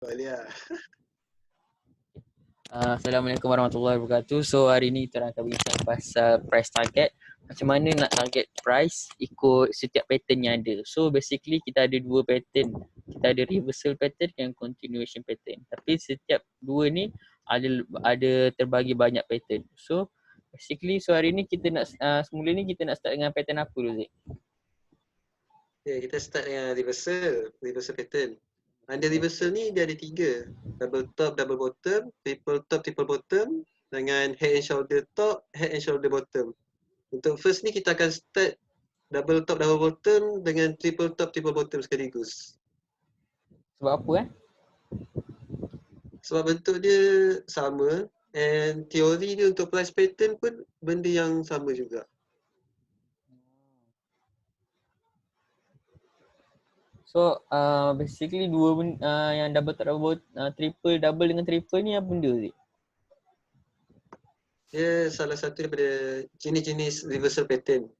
Boleh lah. Assalamualaikum warahmatullahi wabarakatuh. So hari ni kita akan bincang pasal price target. Macam mana nak target price ikut setiap pattern yang ada. So basically kita ada dua pattern. Kita ada reversal pattern dan continuation pattern. Tapi setiap dua ni ada terbagi banyak pattern. So basically hari ni kita nak semula ni kita nak start dengan pattern apa dulu Zik? Okay, kita start dengan reversal pattern. Under reversal ni dia ada 3. Double top, double bottom, triple top, triple bottom dengan head and shoulder top, head and shoulder bottom. Untuk first ni kita akan start double top, double bottom dengan triple top, triple bottom sekaligus. Sebab apa Sebab bentuk dia sama and teori dia untuk price pattern pun benda yang sama juga. So basically yang double top double triple double dengan triple ni apa benda Zik? Dia salah satu daripada jenis-jenis reversal pattern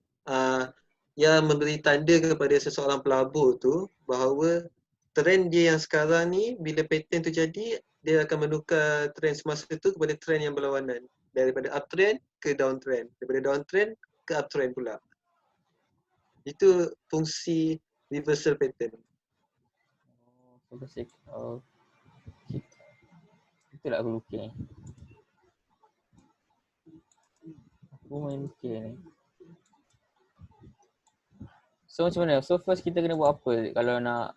yang memberi tanda kepada seseorang pelabur tu bahawa trend dia yang sekarang ni bila pattern tu jadi, dia akan menukar trend semasa tu kepada trend yang berlawanan, daripada uptrend ke downtrend, daripada downtrend ke uptrend pula. Itu fungsi reversal pattern. Itulah aku lukis. Aku main lukis ni. So macam mana? So first kita kena buat apa kalau nak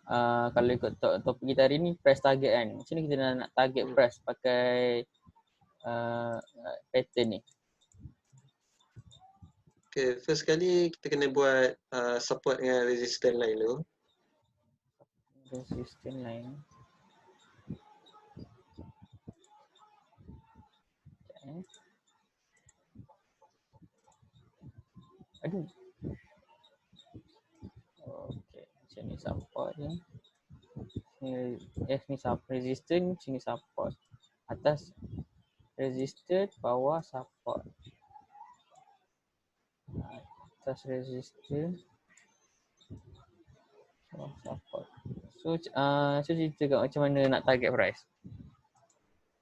kalau ikut topik kita hari ni price target kan. Macam mana kita nak target price pakai pattern ni? Okay, first kali kita kena buat support dengan resistance line dulu. Resistance line. Aduh. Okay, macam ni support ni. Ni support resistance, sini support. Atas resistance, bawah support. Atas resistance, bawah support. So cerita kat macam mana nak target price.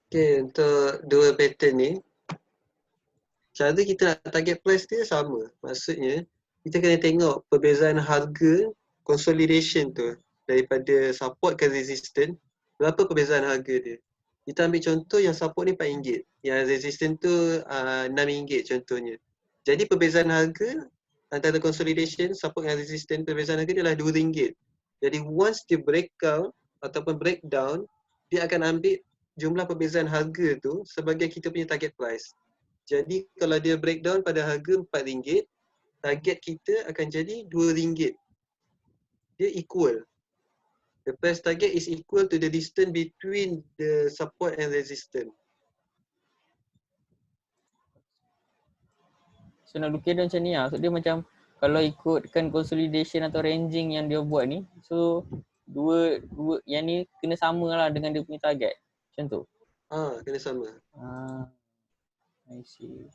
Okay, untuk dua pattern ni, cara kita nak target price dia sama. Maksudnya, kita kena tengok perbezaan harga consolidation tu daripada support ke resistance, berapa perbezaan harga dia. Kita ambil contoh yang support ni RM4, yang resistance tu RM6 contohnya. Jadi perbezaan harga antara consolidation, support dan resistance, perbezaan harga dia adalah RM2. Jadi once dia breakout ataupun breakdown, dia akan ambil jumlah perbezaan harga tu sebagai kita punya target price. Jadi kalau dia breakdown pada harga RM4, target kita akan jadi RM2. Dia equal. The price target is equal to the distance between the support and resistance. So nak lukis dia macam ni lah. So dia macam kalau ikutkan consolidation atau ranging yang dia buat ni, so dua yang ni kena sama lah dengan dia punya target. Macam tu. Kena sama. I see.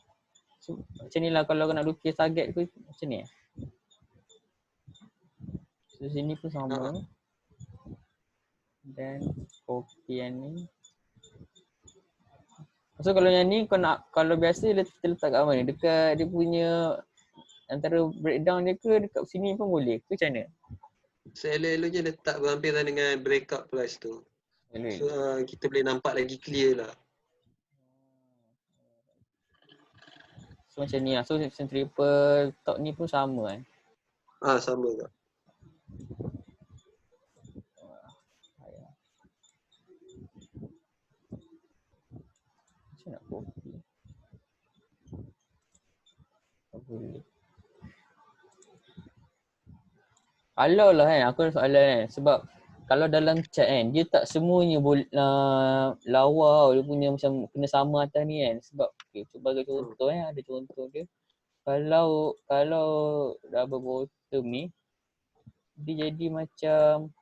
So macam ni lah kalau nak lukis target tu macam ni lah. So sini pun sama. Dan copy yang ni. So kalau yang ni kalau biasa dia letak kat mana? Dekat dia punya antara breakdown dia ke dekat sini pun boleh ke macam mana? Elok-eloknya letak berhampiran dengan breakout price tu. So kita boleh nampak lagi clear lah. So macam ni lah. So macam triple top ni pun sama kan? Sama tak. Macam nak copy. Tak boleh. Kalau lah kan, aku ada soalan kan. Sebab kalau dalam chat kan, dia tak semuanya lawa dia punya macam kena sama atas ni kan. Sebab okay, cuba bagi contoh ada contoh dia. Kalau double bottom ni, dia jadi macam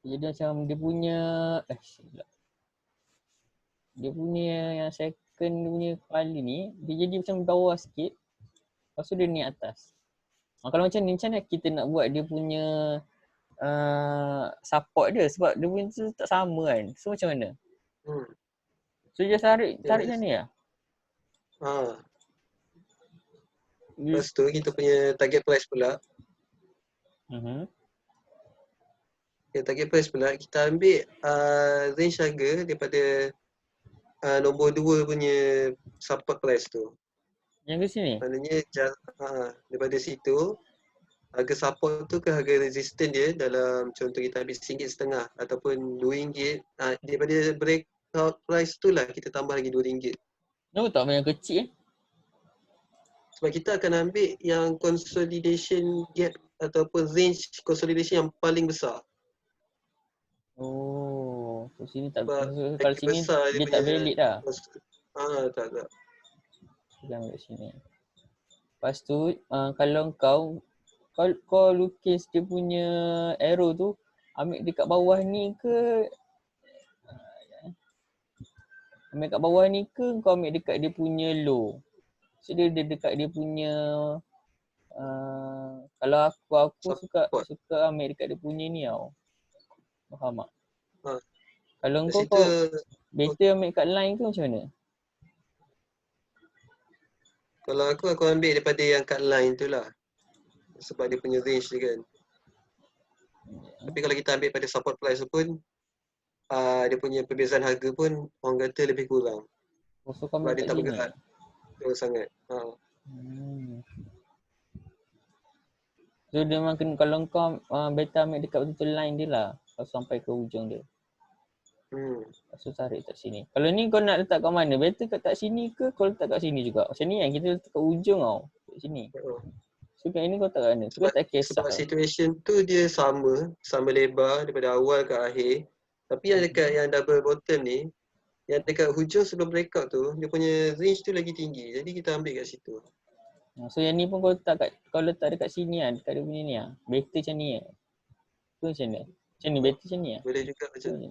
dia punya dia punya yang second punya kali ni, dia jadi macam bawah sikit. Lepas tu dia ni atas. Kalau macam ni, macam mana kita nak buat dia punya support dia sebab dia punya tu tak sama kan. So macam mana? Hmm. So dia tarik Yes. macam ni lah. Lepas tu kita punya target price pula. Target price pula kita ambil range harga daripada nombor 2 punya support price tu. Yang ke sini? Maknanya daripada situ harga support tu ke harga resistance dia dalam contoh kita ambil RM1.5 ataupun RM2. Daripada breakout price tu lah kita tambah lagi RM2. Kenapa tak ambil yang kecil Sebab kita akan ambil yang consolidation gap ataupun range consolidation yang paling besar. Oh, so sini tak, Sebab so, kalau lagi sini besar dia tak valid dah. Tak. Kita ambil sini. Lepas tu kalau kau lukis dia punya arrow tu, ambil dekat bawah ni ke kau ambil dekat dia punya low? So dia dekat dia punya kalau aku suka ambil dekat dia punya ni tau. Faham tak? Kalau kau better ambil kat line ke macam mana? Kalau aku ambil daripada yang kat line tu lah. Sebab dia punya range dia kan. Tapi kalau kita ambil pada support price tu pun dia punya perbezaan harga pun orang kata lebih kurang. So kau ambil kat sini? Terus sangat. So dia memang kena, kalau kau better ambil dekat betul-betul line dia lah. Lepas sampai ke ujung dia. Lepas tu tarik kat sini. Kalau ni kau nak letak kat mana? Better kat sini ke kau letak kat sini juga? Macam ni kan kita letak kat ujung tau. Kat sini. So kat ini kau letak kat mana? So kau tak kisah. Sebab situation tu dia sama lebar daripada awal ke akhir. Tapi yang dekat yang double bottom ni, yang dekat hujung sebelum breakout tu, dia punya range tu lagi tinggi. Jadi kita ambil kat situ. So yang ni pun kau letak dekat sini lah, dekat dia punya ni lah. Better macam ni lah. Tu macam ni? Macam ni, better macam ni lah. Boleh juga macam ni.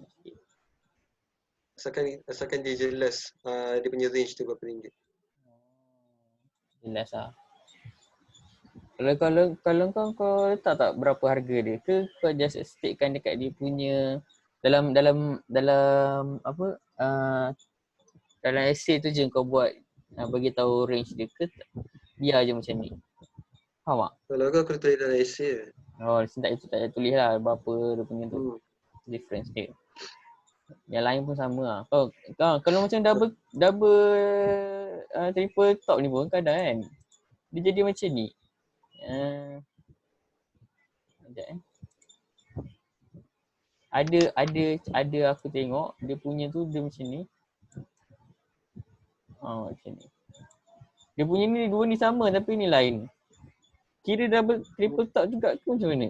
Asalkan dia jelas dia punya range tu berapa ringgit. Jelas lah. Kalau kau letak tak berapa harga dia ke kau just statekan dekat dia punya dalam apa dalam essay tu je kau buat bagi tahu range dia ke biar je macam ni. Faham tak? Kalau aku tulis dalam essay. Oh, tak tulis lah berapa dia punya tu. Difference dia. Yang lain pun sama lah. Kalau macam double triple top ni pun kadang kan dia jadi macam ni. Ada aku tengok dia punya tu dia macam ni. Macam ni. Dia punya ni dua ni sama tapi ni lain. Kira double triple top juga ke macam mana?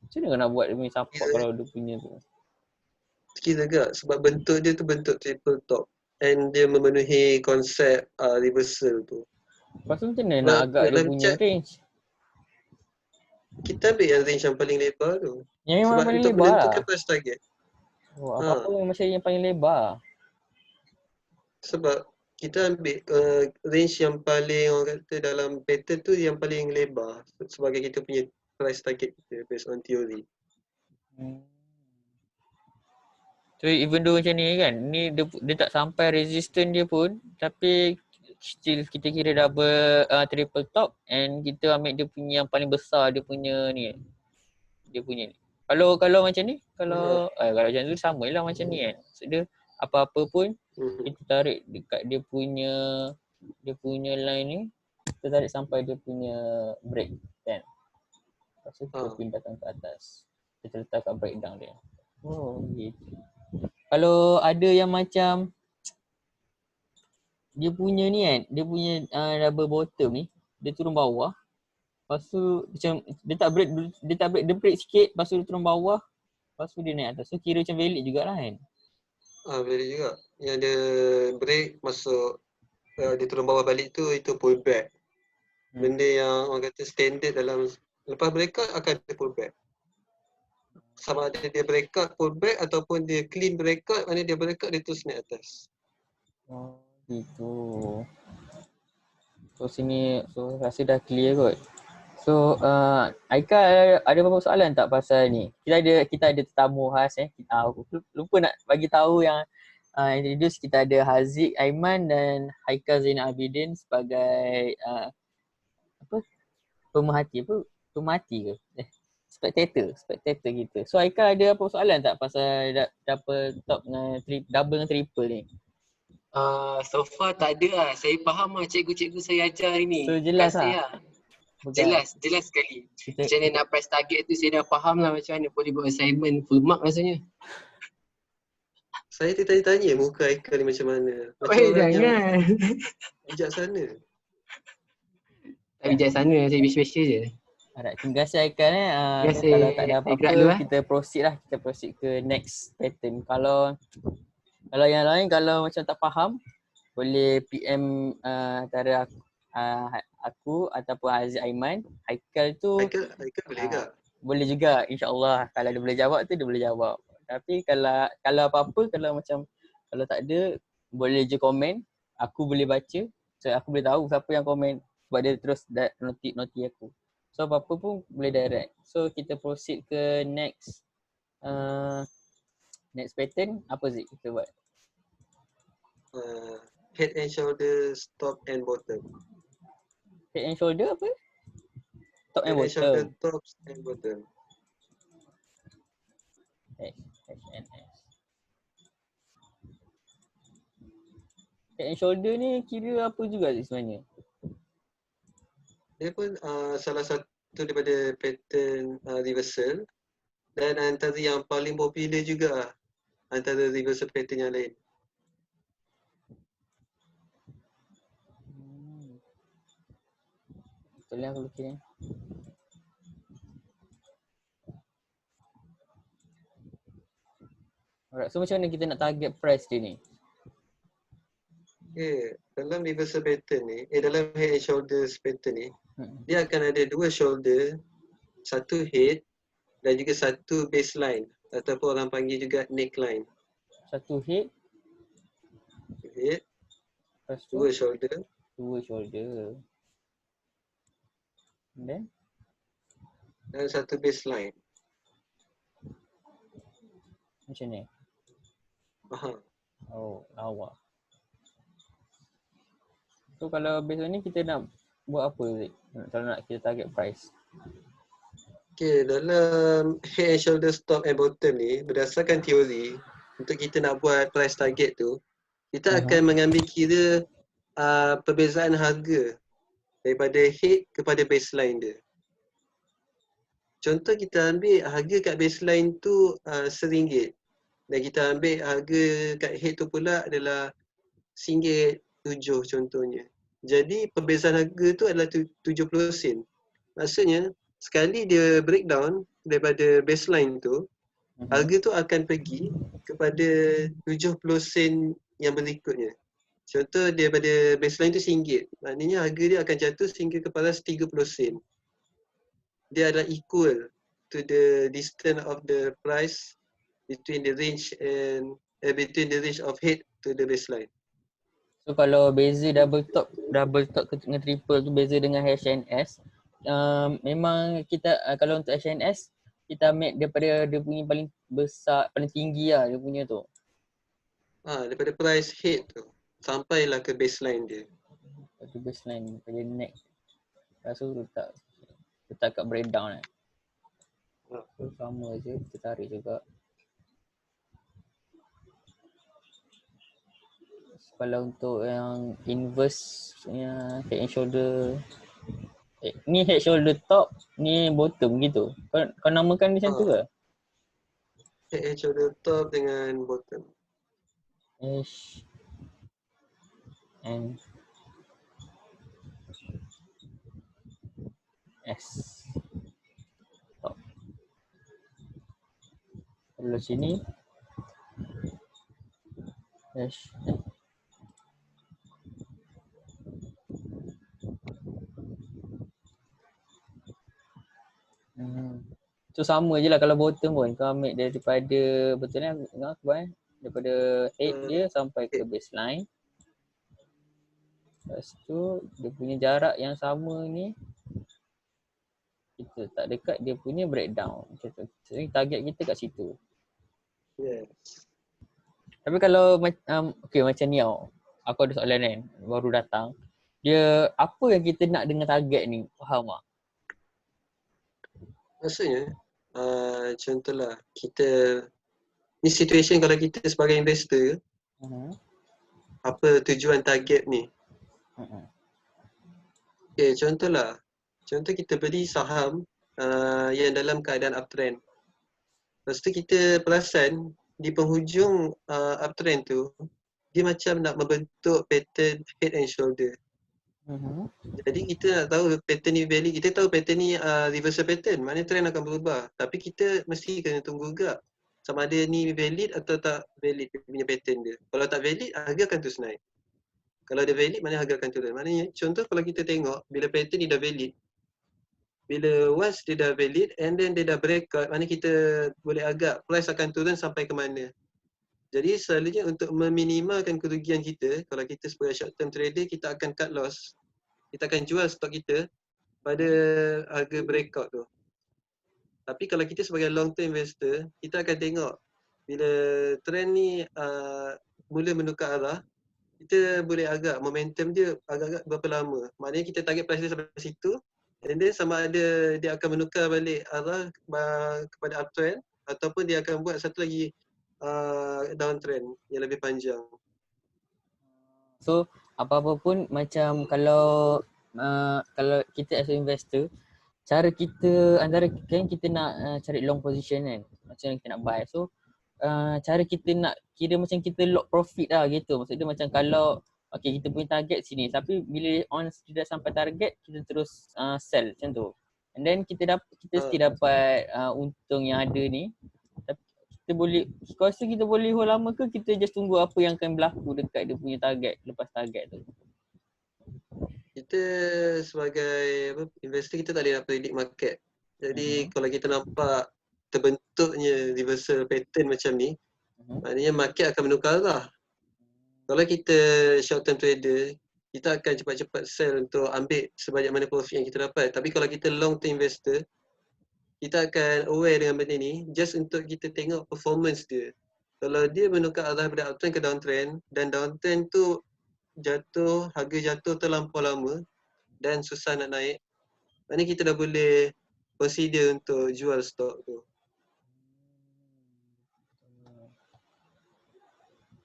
Macam mana kau nak buat dia punya support kalau dia punya tu? Kira juga sebab bentuk dia tu bentuk triple top and dia memenuhi konsep reversal tu. Lepas tu macam mana nak agak dia punya range? Kita ambil yang range yang paling lebar tu. Yang sebab paling untuk lebar menentukan lah. price target. Apa-apa yang macam yang paling lebar. Sebab kita ambil range yang paling orang kata dalam pattern tu yang paling lebar sebagai kita punya price target kita based on theory. So even though macam ni kan, ni dia tak sampai resistance dia pun tapi still kita kira double triple top and kita ambil dia punya yang paling besar dia punya ni. Dia punya ni. Kalau macam ni, kalau macam tu samalah macam ni kan. So dia apa-apa pun kita tarik dekat dia punya line ni, kita tarik sampai dia punya break kan. Lepas tu kita pindahkan ke atas. Kita letak kat breakdown dia. Oh gitu. Kalau ada yang macam dia punya ni kan, dia punya double bottom ni, dia turun bawah. Lepas tu macam dia tak break, dia break sikit, lepas tu dia turun bawah. Lepas tu dia naik atas. So kira macam valid jugalah kan. Valid juga. Yang dia break masuk dia turun bawah balik tu itu pullback. Benda yang orang kata standard dalam lepas breakout akan ada pullback. Sama ada dia breakout pullback ataupun dia clean breakout, mana dia breakout dia terus naik atas. Oh gitu. So sini so rasa dah clear kot. So So Aika ada apa-apa soalan tak pasal ni? Kita ada tetamu khas Aku lupa nak bagi tahu yang introduce, kita ada Haziq Aiman dan Haika Zainal Abidin sebagai apa? Pemerhati ke? Spectator gitu. So Aika ada apa soalan tak pasal double top dengan double dengan triple ni? So far tak ada lah. Saya faham lah cikgu-cikgu saya ajar hari ni. So Terima jelas kasih lah. Jelas sekali. Macam mana nak press target tu saya dah faham lah macam mana boleh buat assignment full mark rasanya. Saya tertanya-tanya muka Aika ni macam mana. Macam orang yang bijaksana. Tak bijak sana, saya special je. Terima kasih Aika ni. Kalau tak ada apa-apa kita proceed ke next pattern. Kalau yang lain kalau macam tak faham boleh PM antara aku ataupun Haziq Aiman. Haikal boleh ke? Boleh juga, insya-Allah. Kalau dia boleh jawab tu dia boleh jawab. Tapi kalau apa-apa, kalau tak ada boleh je komen, aku boleh baca. So aku boleh tahu siapa yang komen sebab dia terus noti aku. So apa-apa pun boleh direct. So kita proceed ke next pattern. Apa Zik kita buat? Head and shoulders, top and bottom. Head and shoulder apa? Top and Head and shoulder, bottom. tops and bottom. HNS. Head and shoulder ni kira apa juga sebenarnya? Dia pun salah satu daripada pattern reversal dan antara yang paling popular juga antara reversal pattern yang lain. Betul lah aku lukis ni. Alright, so macam mana kita nak target price dia ni? Okay, dalam reversal pattern ni, dalam head and shoulders pattern ni, dia akan ada dua shoulder, satu head dan juga satu baseline ataupun orang panggil juga neckline. Satu head, dua shoulder. Dan satu baseline. Macam ni? Oh, lawa. So kalau baseline ni kita nak buat apa Zik? Kalau nak kita target price? Okay, dalam head and shoulders top and bottom ni, berdasarkan teori, untuk kita nak buat price target tu, kita akan mengambil kira perbezaan harga daripada head kepada baseline dia. Contoh kita ambil harga kat baseline tu RM1 dan kita ambil harga kat head tu pula adalah RM1.07 contohnya. Jadi perbezaan harga tu adalah 70 sen. Maksudnya sekali dia breakdown daripada baseline tu, harga tu akan pergi kepada 70 sen yang berikutnya. Contoh daripada baseline tu RM1, maknanya harga dia akan jatuh sehingga ke paras 30 sen. Dia adalah equal to the distance of the price between the range of head to the baseline. So kalau beza double top dengan triple tu beza dengan HNS, memang kita kalau untuk HNS kita ambil daripada dia punya paling besar, paling tinggi lah dia punya tu. Daripada price head tu sampailah ke baseline dia. Pada baseline, pada neck. Rasa letak kat breakdown lah. So sama je, kita tarik juga. Kalau untuk yang inverse punya head and shoulder, ni head shoulder top, ni bottom gitu. Kau namakan macam tu ke? Head and shoulder top dengan bottom. H and S top. Kalau sini H So sama je lah kalau bottom pun kau ambil daripada betul ni aku buat daripada head dia sampai ke baseline. Lepas tu dia punya jarak yang sama ni kita tak dekat dia punya breakdown. Macam tu. Jadi target kita kat situ. Yes. Tapi kalau okay, macam ni tau. Aku ada soalan kan, baru datang. Dia, apa yang kita nak dengan target ni? Faham tak? Maksudnya, contohlah kita, ni situation kalau kita sebagai investor, apa tujuan target ni? Okay, contohlah. Contoh kita beli saham yang dalam keadaan uptrend. Lepas tu kita perasan di penghujung uptrend tu, dia macam nak membentuk pattern head and shoulder. Jadi kita nak tahu pattern ni valid, kita tahu pattern ni reversal pattern, maknanya trend akan berubah. Tapi kita mesti kena tunggu juga sama ada ni valid atau tak valid dia punya pattern dia. Kalau tak valid, harga akan terus naik. Kalau dia valid, maknanya harga akan turun. Maknanya contoh kalau kita tengok bila pattern ni dah valid, bila once dia dah valid and then dia dah breakout, maknanya kita boleh agak price akan turun sampai ke mana. Jadi selalunya untuk meminimalkan kerugian kita, kalau kita sebagai short term trader, kita akan cut loss. Kita akan jual stok kita pada harga breakout tu. Tapi kalau kita sebagai long term investor, kita akan tengok bila trend ni mula menukar arah, kita boleh agak momentum dia agak-agak berapa lama. Maknanya kita target price dia sampai situ, and then sama ada dia akan menukar balik arah kepada uptrend ataupun dia akan buat satu lagi downtrend yang lebih panjang. So, apa-apa pun macam kalau kita as a investor, cara kita antara kan kita nak cari long position kan, macam kita nak buy. So, cara kita nak kira macam kita lock profit lah gitu. Maksud dia macam kalau okay, kita punya target sini, tapi bila tidak sampai target, kita terus sell macam tu. And then kita still dapat untung yang ada ni. Tapi kita boleh, kau rasa kita boleh hold lama ke kita just tunggu apa yang akan berlaku dekat dia punya target, lepas target tu? Kita sebagai investor, kita tak boleh nak predict market. Jadi kalau kita nampak terbentuknya reversal pattern macam ni, maknanya market akan menukar arah. Kalau kita short term trader, kita akan cepat-cepat sell untuk ambil sebanyak mana profit yang kita dapat. Tapi kalau kita long term investor, kita akan aware dengan benda ni just untuk kita tengok performance dia. Kalau dia menukar arah dari uptrend ke downtrend dan downtrend tu jatuh, harga jatuh terlampau lama dan susah nak naik, maknanya kita dah boleh consider untuk jual stok tu.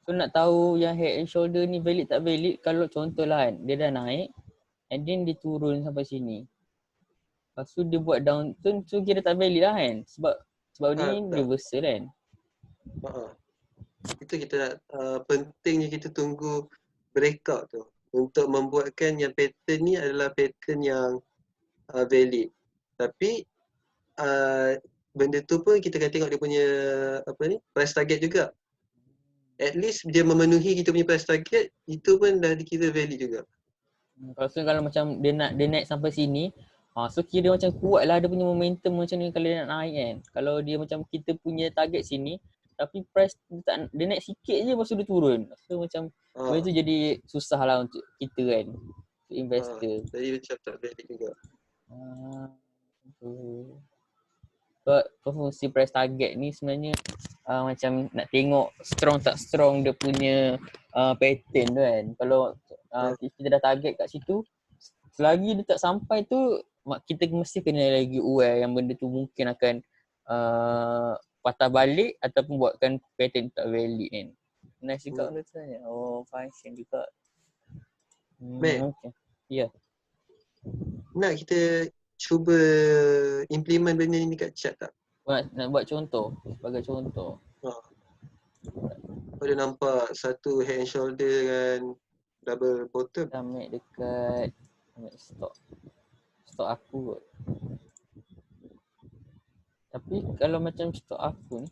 So nak tahu yang head and shoulder ni valid tak valid, kalau contohlah kan, dia dah naik and then dia turun sampai sini. Lepas tu dia buat downturn, so kira tak valid lah kan? Sebab ni reversal kan? Itu kita nak, pentingnya kita tunggu breakout tu untuk membuatkan yang pattern ni adalah pattern yang valid. Tapi benda tu pun kita akan tengok dia punya price target juga. At least dia memenuhi kita punya price target, itu pun dah dikira valid juga. Kalau macam dia naik sampai sini, so kira macam kuat lah dia punya momentum macam ni kalau dia nak naik kan. Kalau dia macam kita punya target sini, tapi price dia naik sikit je lepas tu dia turun. So macam benda tu jadi susah lah untuk kita kan, untuk investor. Jadi macam tak valid juga. Sebab fungsi price target ni sebenarnya macam nak tengok strong tak strong dia punya pattern tu kan. Kalau kita dah target kat situ, selagi dia tak sampai tu, kita mesti kena lagi aware yang benda tu mungkin akan patah balik ataupun buatkan pattern tak valid kan. Nice juga benda tu tanya. Oh, function juga. Mac, okay. Ya. Nak kita cuba implement benda ni kat chat tak? Nak buat contoh, sebagai contoh. Boleh nampak satu head and shoulder dengan double bottom. Kita ambil dekat stok aku kot. Tapi kalau macam stok aku ni,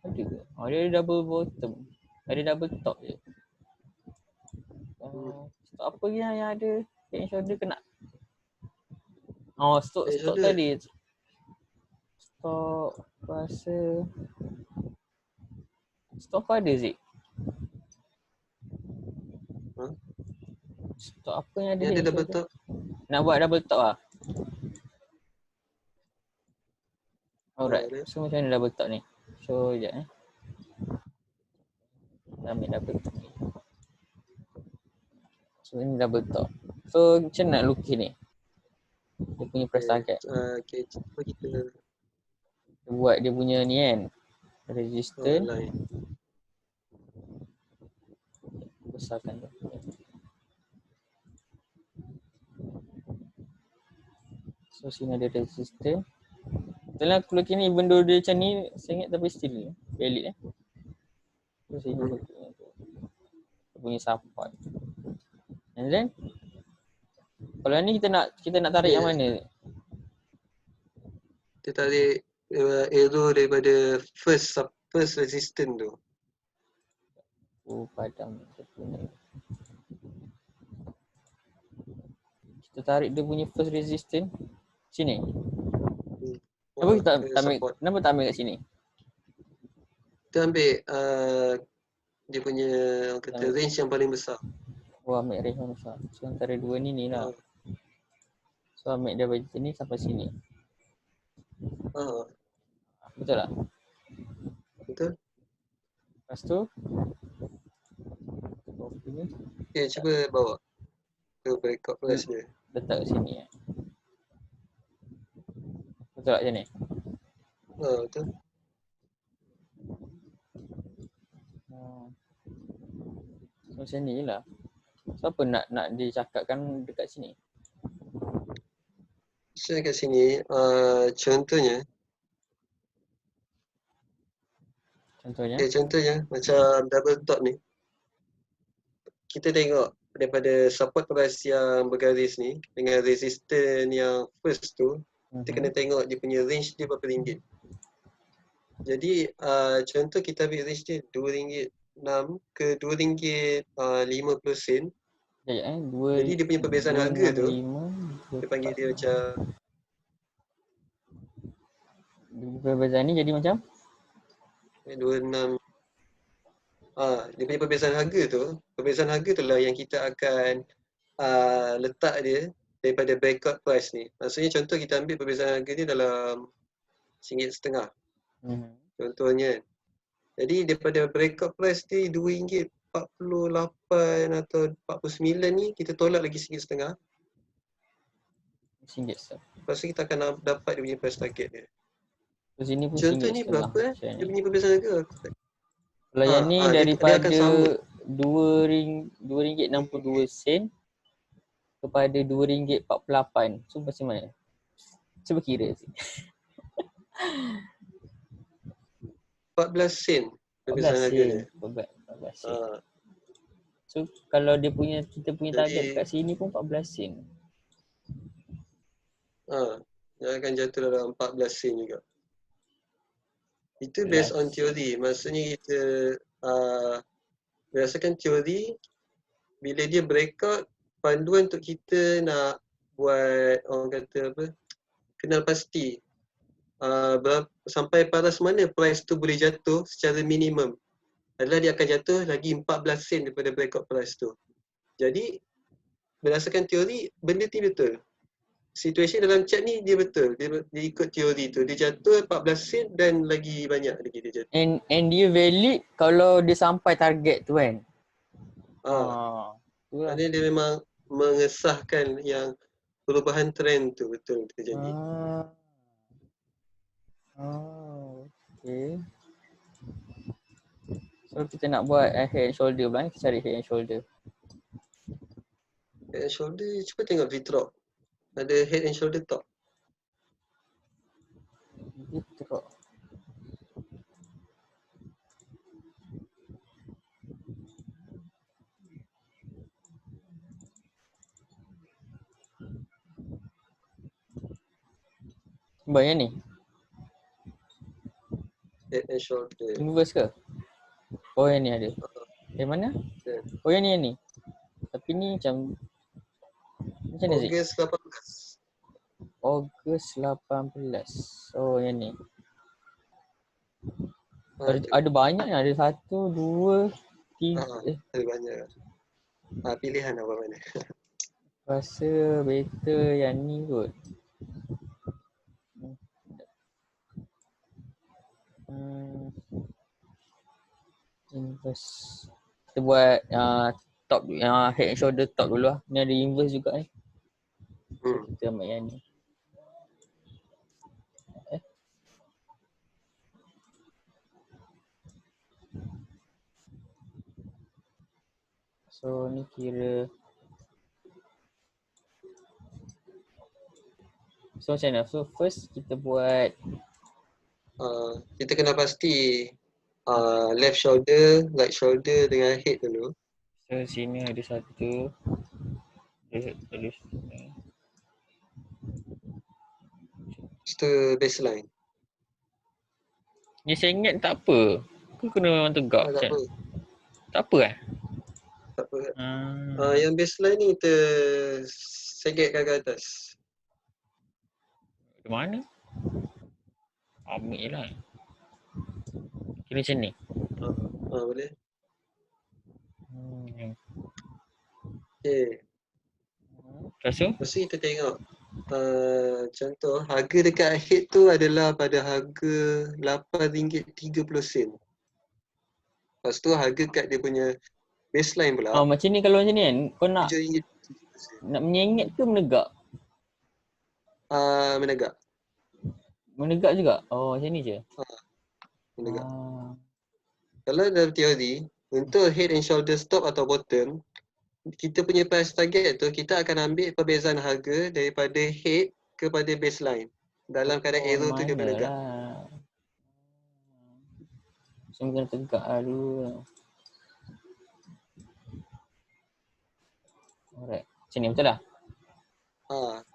ada ke? Dia ada double bottom. Ada double top je. Stok apa yang ada head and shoulder kena? Stok tadi. Stok rasa stok apa ada Zik? Stok apa yang ada double top? Nak buat double top lah. Alright. Dia. So macam mana double top ni? So sekejap Kita ambil double top ni. So ini double top. So macam mana nak lukis ni? Dia punya press target. Okay, cuba kita Dia buat dia punya ni kan. Resistance. line. Besarkan tu. So sini ada resistance. Dalam aku lukis ni benda dia macam ni saya ingat tapi still valid So sini dia punya support. And then kalau ni kita nak tarik yang mana? Kita tarik arrow daripada first resistance tu. Oh padam. Kita tarik dia punya first resistance sini. Kenapa kita tak ambil, kenapa tak ambil kat sini? Kita ambil dia punya orang kata range yang paling besar. Oh ambil range yang besar. So antara dua ni lah. So ambil daripada sini sampai sini. Betul tak? Betul. Lepas tu Okay, cuba bawa ke breakout flash dia. letak kat sini Betul tak macam ni? Betul. So macam ni je lah. Siapa nak dia cakapkan dekat sini? So kat sini contohnya contohnya macam double top ni. Kita tengok daripada support price yang bergaris ni dengan resistance yang first tu, kita kena tengok dia punya range dia berapa ringgit. Jadi contoh kita ambil range dia RM2.6 ke RM2.50. Jadi dia punya perbezaan harga tu, dia panggil dia macam perbezaan ni jadi macam 26. Dia punya perbezaan harga tu lah yang kita akan letak dia daripada breakout price ni. Maksudnya contoh kita ambil perbezaan harga dia dalam RM1.50. Contohnya. Jadi daripada breakout price ni RM2.48 atau RM49 ni kita tolak lagi RM1.50. Lepas tu kita akan dapat dia punya price target dia. Sini pun contoh ni berapa dia punya perbezaan harga? Kalau yang ni daripada dia akan sama. RM2.62 kepada RM2.48. So macam mana? Cuba kira. 14 sen perbezaan harga dia. 14 sen. So kalau kita punya target dekat sini pun 14 sen. Dia akan jatuh dalam 14 sen juga. Itu based on teori. Maksudnya kita berdasarkan teori, bila dia breakout, panduan untuk kita nak buat orang kata apa, kenal pasti sampai paras mana price tu boleh jatuh secara minimum adalah dia akan jatuh lagi 14 sen daripada breakout price tu. Jadi berdasarkan teori, benda tu betul. Situasi dalam chart ni dia betul. Dia ikut teori tu. Dia jatuh 14 sen dan lagi banyak lagi dia jatuh. And dia valid kalau dia sampai target tu kan? Maksudnya dia memang mengesahkan yang perubahan trend tu betul terjadi. Okay. So kita nak buat head and shoulder pula ni. Kita cari head and shoulder. Head and shoulder, cuba tengok V-drop. Ada head and shoulder top. V-drop. Sebab yang ni? Head and shoulder. Inverse ke? Oh yang ni ada. Yang mana? Oh yang ni. Tapi ni macam mana Zik? Ogos 18. Oh yang ni. Ada banyak ni. Ada 1, 2, 3. Ada banyak. Pilihan apa mana? Rasa better yang ni kot. Inverse. Kita buat top head and shoulder top dulu lah. Ni ada inverse juga ni. Kita ambil yang ni. So ni kira so macam mana? So first kita buat Kita kena pasti left shoulder, right shoulder dengan head dulu. so sini ada satu. Ada sini. Lepas tu baseline. Ni saya ingat tak apa. Kau kena memang tegak Tak macam. apa. Tak apa eh? Tak apa. Yang baseline ni kita segetkan ke atas. Di mana? Ambil je lah. Kira macam ni. Boleh. Hmm. Okay. Lepas tu? Lepas tu kita tengok contoh harga dekat head tu adalah pada harga RM8.30. Lepas tu harga kat dia punya baseline pula Macam ni kalau macam ni kan, kau nak RM7.30. menyengit ke menegak? Menegak. Menegak juga? Oh macam ni je? Menegak. Kalau dalam teori, untuk head and shoulder top atau bottom, kita punya price target tu kita akan ambil perbezaan harga daripada head kepada baseline. Dalam keadaan arrow tu dia menegak. So kena tegak lah dulu. Alright. Macam ni betul lah?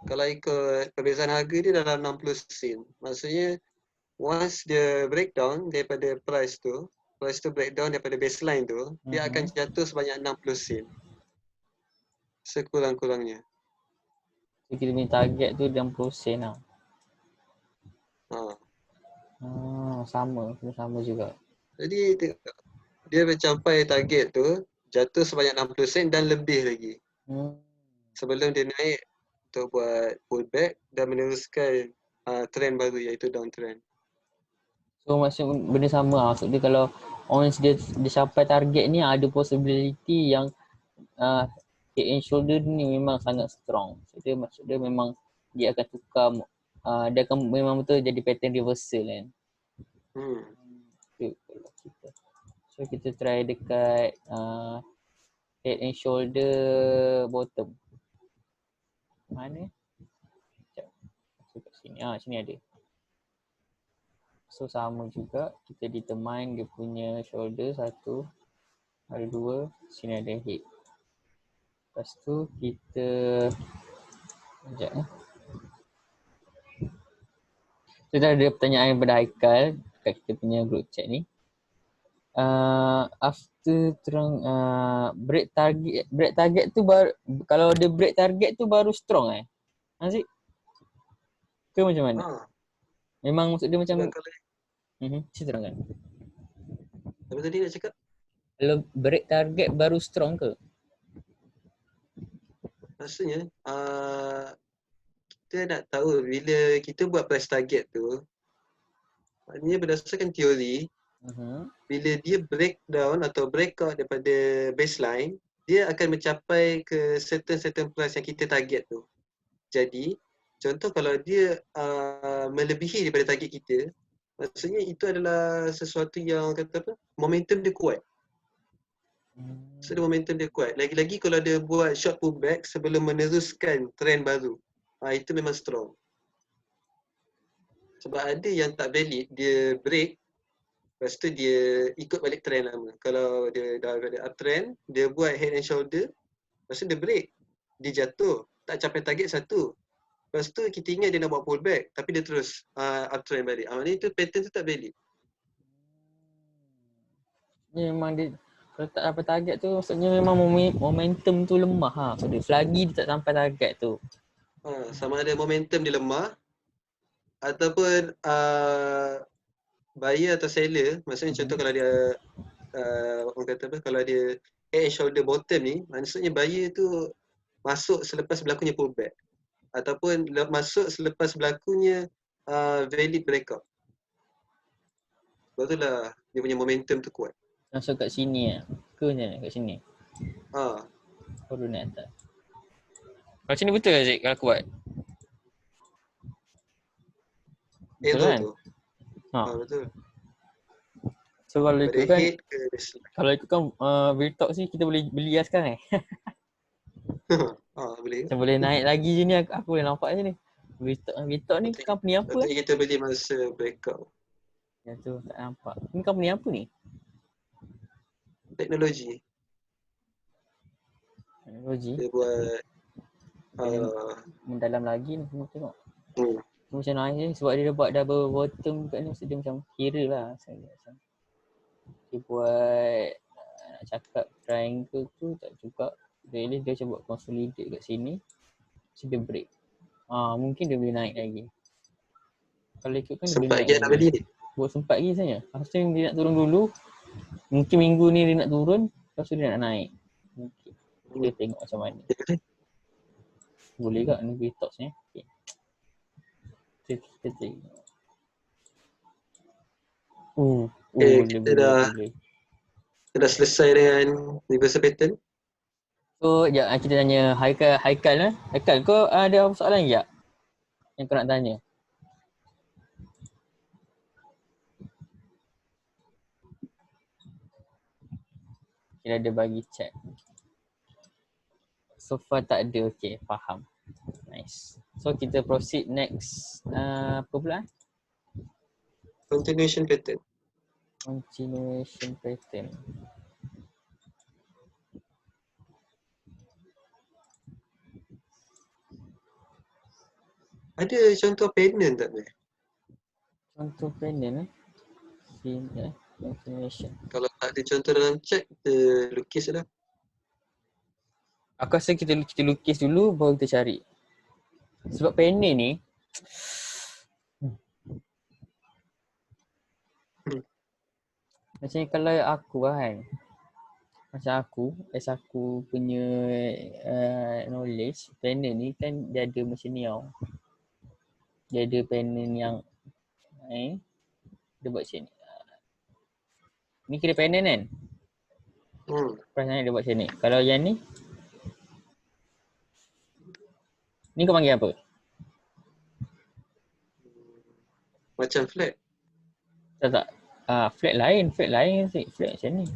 Kalau ikut perbezaan harga dia dalam 60 sen. Maksudnya once dia breakdown daripada price tu breakdown daripada baseline tu, dia akan jatuh sebanyak 60 sen. Sekurang-kurangnya. So kita punya target tu 60 sen lah. Sama juga. Jadi dia mencapai target tu jatuh sebanyak 60 sen dan lebih lagi. Sebelum dia naik untuk buat pullback dan meneruskan trend baru iaitu downtrend. So maksud benda sama lah. Maksud dia kalau once dia capai target ni ada possibility yang head and shoulder ni memang sangat strong. So maksud dia memang dia akan tukar dia akan memang betul jadi pattern reversal kan. So kita try dekat head and shoulder bottom. Mana? Sekejap. So kat sini. Sini ada. So sama juga kita determine dia punya shoulder satu. Ada dua. Sini ada head. Lepas tu kita sekejap So dah ada pertanyaan daripada Haikal kat kita punya group chat ni. After break target tu baru, kalau dia break target tu baru strong Haziq? Ke macam mana? Memang maksud dia macam saya terangkan. Apa tadi nak cakap? Kalau break target baru strong ke? Maksudnya kita nak tahu bila kita buat price target tu, maknanya berdasarkan teori, bila dia breakdown atau breakout daripada baseline, dia akan mencapai ke certain price yang kita target tu. Jadi, contoh kalau dia melebihi daripada target kita, maksudnya itu adalah sesuatu yang kata apa? Momentum dia kuat. So, momentum dia kuat. Lagi-lagi kalau dia buat short pullback sebelum meneruskan trend baru. Itu memang strong. Sebab ada yang tak valid, dia break, lepas tu dia ikut balik trend lama. Kalau dia dah ada uptrend, dia buat head and shoulder, lepas tu dia break, dia jatuh, tak capai target satu. Lepas tu kita ingat dia nak buat pullback, tapi dia terus uptrend balik. Maknanya itu pattern tu tak valid. Memang dia kalau tak dapat target tu maksudnya memang momentum tu lemah So dia selagi dia tak sampai target tu. Sama ada momentum dia lemah ataupun buyer atau seller, maksudnya contoh kalau dia orang kata apa, kalau dia head and shoulder bottom ni, maksudnya buyer tu masuk selepas berlakunya pullback ataupun masuk selepas berlakunya valid breakout. Sebab tu lah dia punya momentum tu kuat. Masuk kat sini ke macam mana kat sini? Ha, Baru naik atas. Kalau sini betul ke Zik kalau aku buat? Betul arrow kan? tu. Ha. Betul. So kalau Pada ikut kan, head ke baseline. kalau ikut kan Virtox ni kita boleh beli lah sekarang Boleh. Macam boleh naik lagi je ni, aku boleh nampak je ni. Virtox ni company apa Patutnya kita beli masa breakout. Ya tu tak nampak. Ni company apa ni? Teknologi. Teknologi. Dia buat Dia mendalam lagi ni semua tengok. hmm. Macam naik ni sebab dia buat double bottom kat ni, so dia macam kira lah. Macam dia buat nak cakap triangle tu tak juga. Really dia macam buat consolidate kat sini. So dia break. Mungkin dia boleh naik lagi. Kalau ikutkan dia boleh Sempat naik lagi nak beli ni. Buat sempat lagi sebenarnya. Lepas tu dia nak turun dulu. Mungkin minggu ni dia nak turun. Lepas tu dia nak naik. Mungkin. Kita tengok macam mana. Boleh tak ni Virtox ni? Okay. Kita tengok. Kita dah selesai dengan reversal pattern. So, sekejap kita tanya Haikal lah. Haikal, kau ada soalan tak yang kau nak tanya? Kita ada bagi chat. So far tak ada. Okay, faham. Nice. So kita proceed next. Apa pula? Continuation pattern. Continuation pattern. Ada contoh pennant tak ni? Contoh pennant continuation. Kalau tak ada contoh dalam chat, kita lukis lah. Aku rasa kita lukis dulu baru kita cari. Sebab pennant ni macam kalau aku kan, macam as aku punya knowledge, pennant ni kan dia ada macam ni tau. Dia ada pennant yang dia buat macam ni. Ni kira pennant kan? Perasaan dia buat macam ni. Kalau yang ni kau panggil apa? Macam flat. Tak. Flat lain flat macam ni.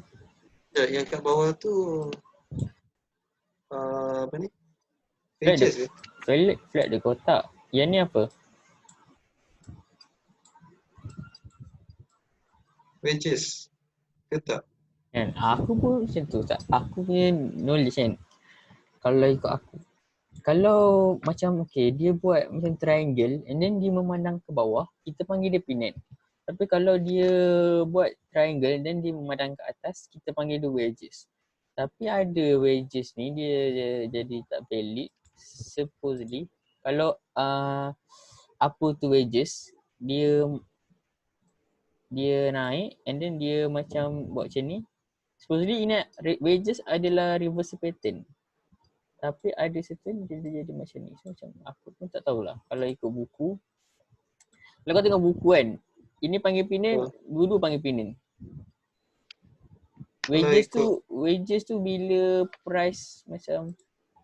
Yang kat bawah tu apa ni? Flat Wedges ke? Flat dia kotak. Yang ni apa? Wedges ke tak? Kan aku pun macam tu tak. Aku punya knowledge kan. Kalau ikut aku. Kalau macam dia buat macam triangle and then dia memandang ke bawah, kita panggil dia pennant. Tapi kalau dia buat triangle dan dia memandang ke atas, kita panggil dia wedges. Tapi ada wedges ni dia jadi tak valid. Supposedly kalau apa tu wedges, dia naik and then dia macam buat macam ni. Supposedly ingat wedges adalah reversal pattern. Tapi ada certain dia jadi macam ni. So macam aku pun tak tahulah. Kalau ikut buku, kalau kau tengok buku kan, ini panggil pennant, dulu panggil pennant. Wages tu bila price macam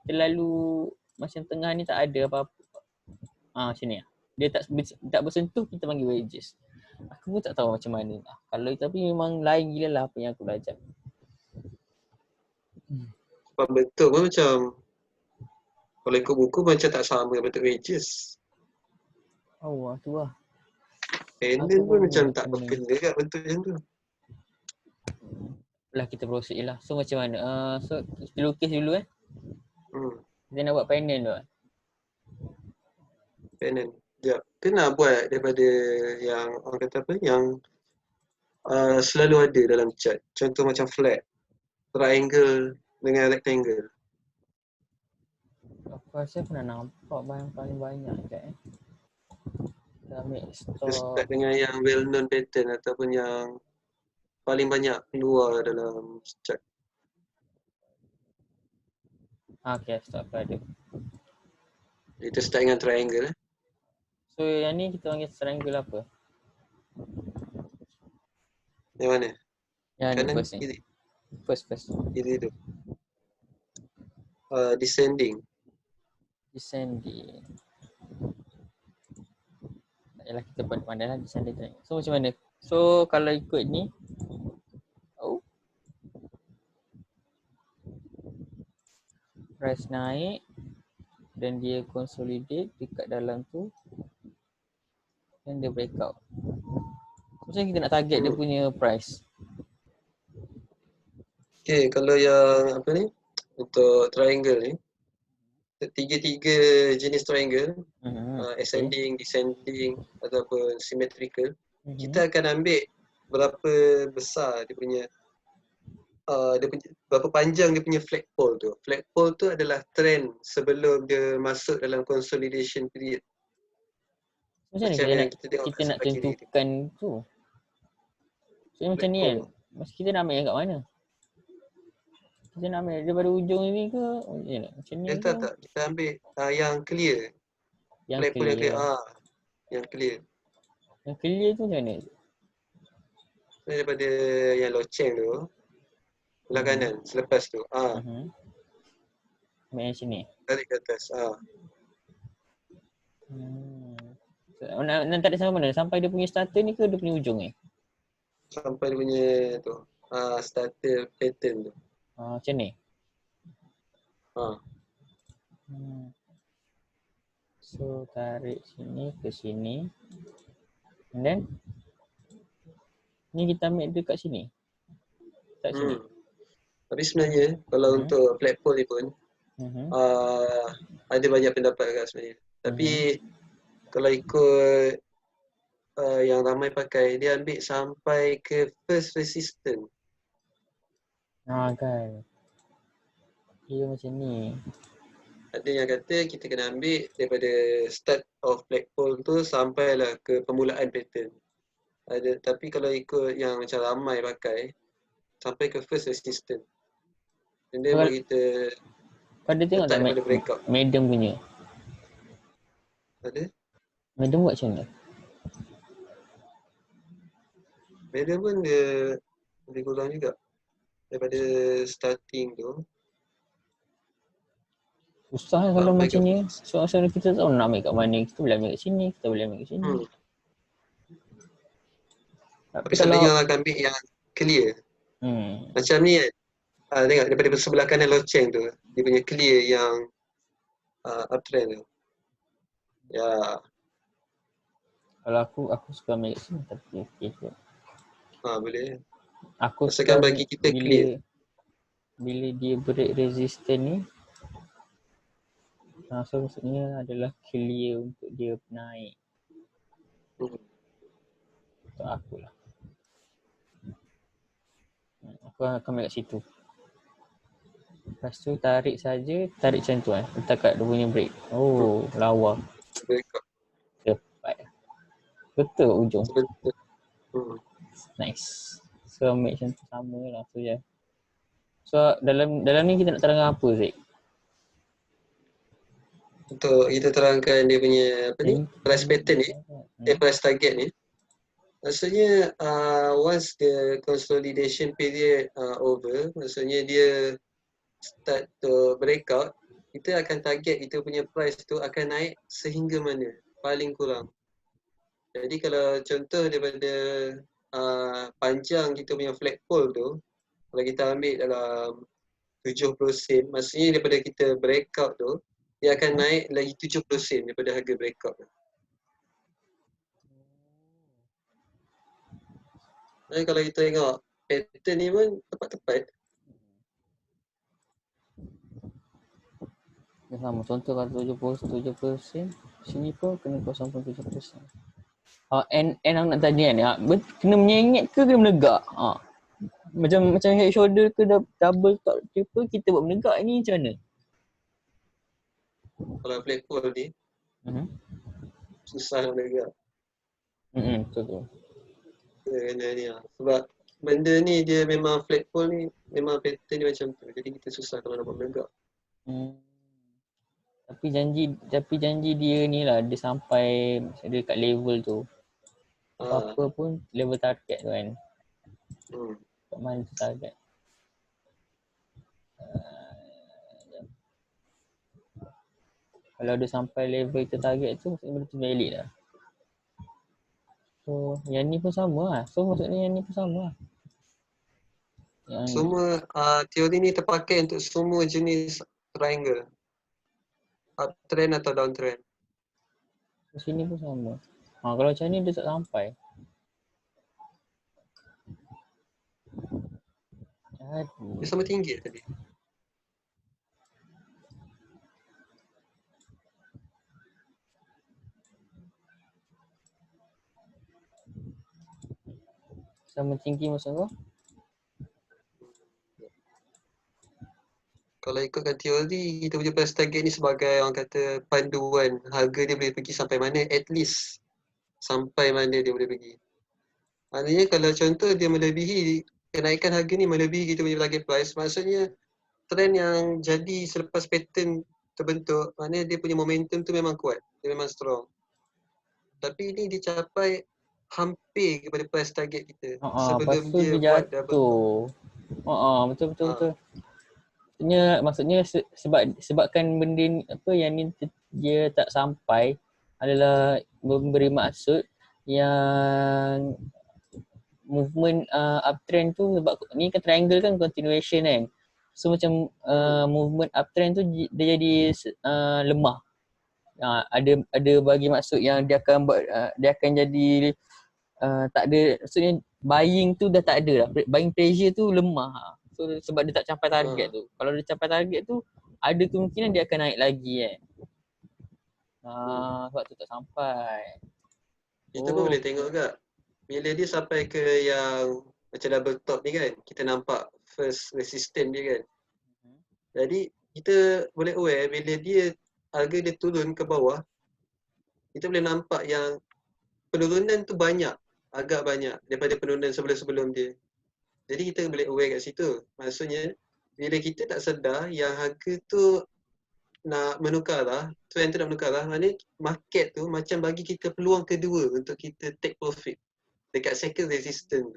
terlalu macam tengah ni tak ada apa-apa. Macam ni lah. Dia tak bersentuh, kita panggil wages. Aku pun tak tahu macam mana lah. Kalau tapi memang lain gila lah apa yang aku belajar. Sebab bentuk pun macam, kalau ikut buku macam tak sama dengan bentuk wedges. Tu lah. Pennant pun macam tak berkena kat bentuk macam tu. Lah kita proceed je lah. So macam mana? So kita lukis dulu Kita nak buat pennant tu kan? Pennant. Sekejap. Kita nak buat daripada yang orang kata apa? Yang selalu ada dalam chart. Contoh macam flat, triangle dengan rectangle. Aku rasa pernah nampak paling banyak kat Kita ambil Kita start dengan yang well known pattern ataupun yang paling banyak keluar dalam chart. Okay, stop ada. Kita start dengan triangle. So yang ni kita panggil triangle apa? Yang mana? Yang ni Kanan, first ni. kiri? First. Kiri tu. Descending. Descending. Tak payahlah kita pandai lah descending tu. So macam mana? So kalau ikut ni, price naik dan dia consolidate dekat dalam tu, dan dia breakout. Macam mana kita nak target dia punya price? Okay, kalau yang apa ni, untuk triangle ni, tiga jenis triangle, ascending, descending ataupun symmetrical, kita akan ambil berapa besar dia punya berapa panjang dia punya flagpole tu. Flagpole tu adalah trend sebelum dia masuk dalam consolidation period. Macam mana kita nak tentukan tu? So macam ni kan, kita nak ambil yang kat mana? Kita nak ambil daripada ujung ni ke? Macam ni ke? Tak. Kita ambil yang clear. Yang flagpole clear. Yang clear. Yang clear tu macam mana? Daripada yang loceng tu, belah kanan, selepas tu. Ambil yang sini. Tarik ke atas. So, nak tarik sampai mana? Sampai dia punya starter ni ke dia punya ujung ni? Sampai dia punya tu. Starter pattern tu. Macam ni? So tarik sini ke sini. And then ni kita ambil dekat sini. Tak sini. Tapi sebenarnya kalau untuk flagpole ni pun ada banyak pendapat kat sebenarnya. Tapi kalau ikut yang ramai pakai, dia ambil sampai ke first resistance. Kan. Dia macam ni. Ada yang kata kita kena ambil daripada start of flagpole tu sampailah ke permulaan pattern. Tapi kalau ikut yang macam ramai pakai, sampai ke first resistance. And then baru kita kau ada tengok tak medium punya? Ada? Medium buat macam mana? Medium pun dia lebih kurang juga. Daripada starting tu. Susah kan kalau macam ni. Soal-soal kita tahu nak ambil kat mana. Kita boleh ambil kat sini, kita boleh ambil kat sini. Tapi selalunya orang akan ambil yang clear. Macam ni kan. Tengok daripada sebelah kanan loceng tu. Dia punya clear yang uptrend tu. Ya. Kalau aku suka ambil kat sini tapi okay. Boleh. Aku rasakan bagi kita clear. Bila dia break resistance ni, so maksudnya adalah clear untuk dia naik. Untuk aku lah. Aku akan ambil kat situ. Lepas tu tarik macam tu kan. Letak kat dia punya break. Lawa. Cepat. Betul ujung. Betul. Nice. So ambil macam tu sama lah tu je. So dalam ni kita nak terangkan apa Zik? Untuk kita terangkan dia punya price pattern ni, price target ni. Maksudnya once the consolidation period over, maksudnya dia start to breakout, kita akan target kita punya price tu akan naik sehingga mana? Paling kurang. Jadi kalau contoh daripada panjang kita punya flagpole tu, kalau kita ambil dalam 70 sen, maksudnya daripada kita breakout tu, dia akan naik lagi 70 sen daripada harga breakout tu. Jadi kalau kita tengok pattern ni pun tepat-tepat. Sama contoh kalau 70 sen, sini pun kena 0.7%. And aku nak tanya kan, kena menyengit ke kena menegak? Macam head shoulder ke double top triple, kita buat menegak ni macam mana? Kalau flagpole ni, susah nak menegak. Betul. Kena ni lah. Sebab benda ni dia memang flagpole ni, memang pattern dia macam tu. Jadi kita susah kalau nak buat menegak. Tapi janji dia ni lah, dia sampai dia kat level tu. Apa-apa pun level target tu kan. Hmm. Kat mana tu target. Kalau dia sampai level kita target tu, maksudnya benda tu valid lah. So, yang ni pun sama lah. So, maksudnya yang ni pun sama lah. Yang Semua teori ni terpakai untuk semua jenis triangle. Uptrend atau downtrend. sini pun sama. Kalau macam ni dia tak sampai. Aduh. Dia sama tinggi tadi. Sama tinggi maksud kau? Kalau ikutkan teori, kita punya price target ni sebagai orang kata panduan harga dia boleh pergi sampai mana, at least sampai mana dia boleh pergi. Maknanya kalau contoh dia melebihi, kenaikan harga ni melebihi kita punya target price, maksudnya trend yang jadi selepas pattern terbentuk, maknanya dia punya momentum tu memang kuat, dia memang strong. Tapi ini dicapai hampir kepada price target kita Lepas sebelum tu dia dia buat double top. Betul. Maksudnya sebabkan benda ni, apa yang ni dia tak sampai adalah memberi maksud yang movement uptrend tu, sebab ni kan triangle kan continuation kan. So macam movement uptrend tu dia jadi lemah. Ada bagi maksud yang dia akan buat dia akan jadi tak ada, maksudnya buying tu dah tak ada lah. Buying pressure tu lemah. So sebab dia tak capai target tu. Kalau dia capai target tu, ada kemungkinan dia akan naik lagi kan. Sebab tu tak sampai. Kita pun boleh tengok juga. Bila dia sampai ke yang macam double top ni kan, kita nampak first resistance dia kan. Jadi kita boleh aware bila dia harga dia turun ke bawah, kita boleh nampak yang penurunan tu banyak, agak banyak daripada penurunan sebelum-sebelum dia. Jadi kita boleh aware kat situ. Maksudnya bila kita tak sedar yang harga tu nak menukar lah, trend tu nak menukar lah, maknanya market tu macam bagi kita peluang kedua untuk kita take profit dekat second resistance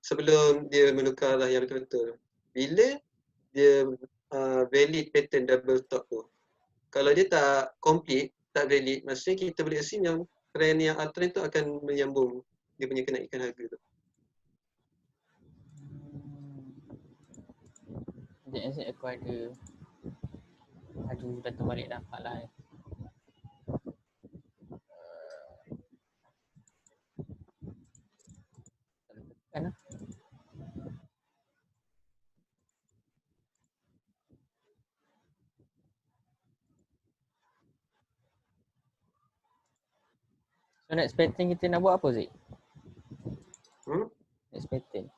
sebelum dia menukar lah yang betul-betul. Bila dia valid pattern double top tu, kalau dia tak complete, tak valid, maksudnya kita boleh assume yang trend yang uptrend tu akan menyambung dia punya kenaikan harga tu. Sekejap aku ada. Aduh, dah terbalik dapat lah. Kan lah. So next pattern kita nak buat apa Zik? Next pattern.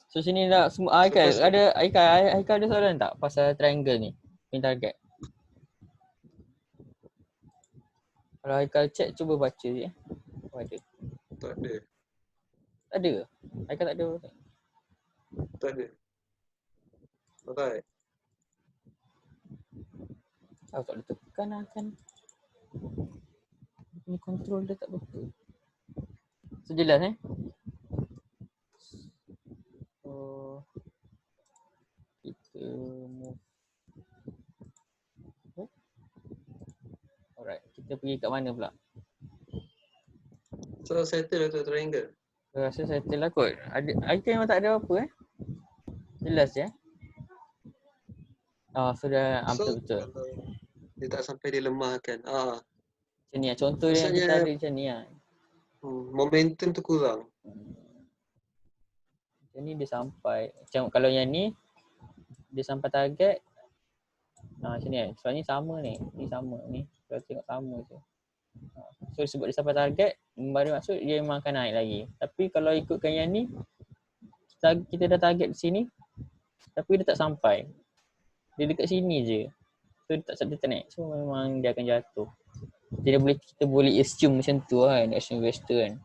So sini dah semua Haikal ada Haikal ada soalan tak pasal triangle ni? Pin target. Kalau Haikal check cuba baca je. Oh, ada. Tak ada. Tak ada ke? Haikal tak ada. Tak ada. Alright. Tak boleh tekan lah kan. Ni control dia tak betul. So jelas So kita move. Alright, kita pergi kat mana pula? So settle untuk triangle. Saya rasa settle lah kot. Haikal memang tak ada apa Jelas ya? Sudah betul-betul. Dia tak sampai dia lemah kan. Macam ni lah. Contoh yang kita ada macam ni lah. Momentum tu kurang. Macam ni dia sampai. Macam kalau yang ni, dia sampai target. Macam ni kan. Sebab ni sama ni. Ni sama ni. Kalau tengok sama je. So sebab dia sampai target, baru maksud dia memang akan naik lagi. Tapi kalau ikutkan yang ni, kita dah target di sini. Tapi dia tak sampai. Dia dekat sini je. So dia tak naik. So memang dia akan jatuh. Kita boleh assume macam tu kan, assume investor kan.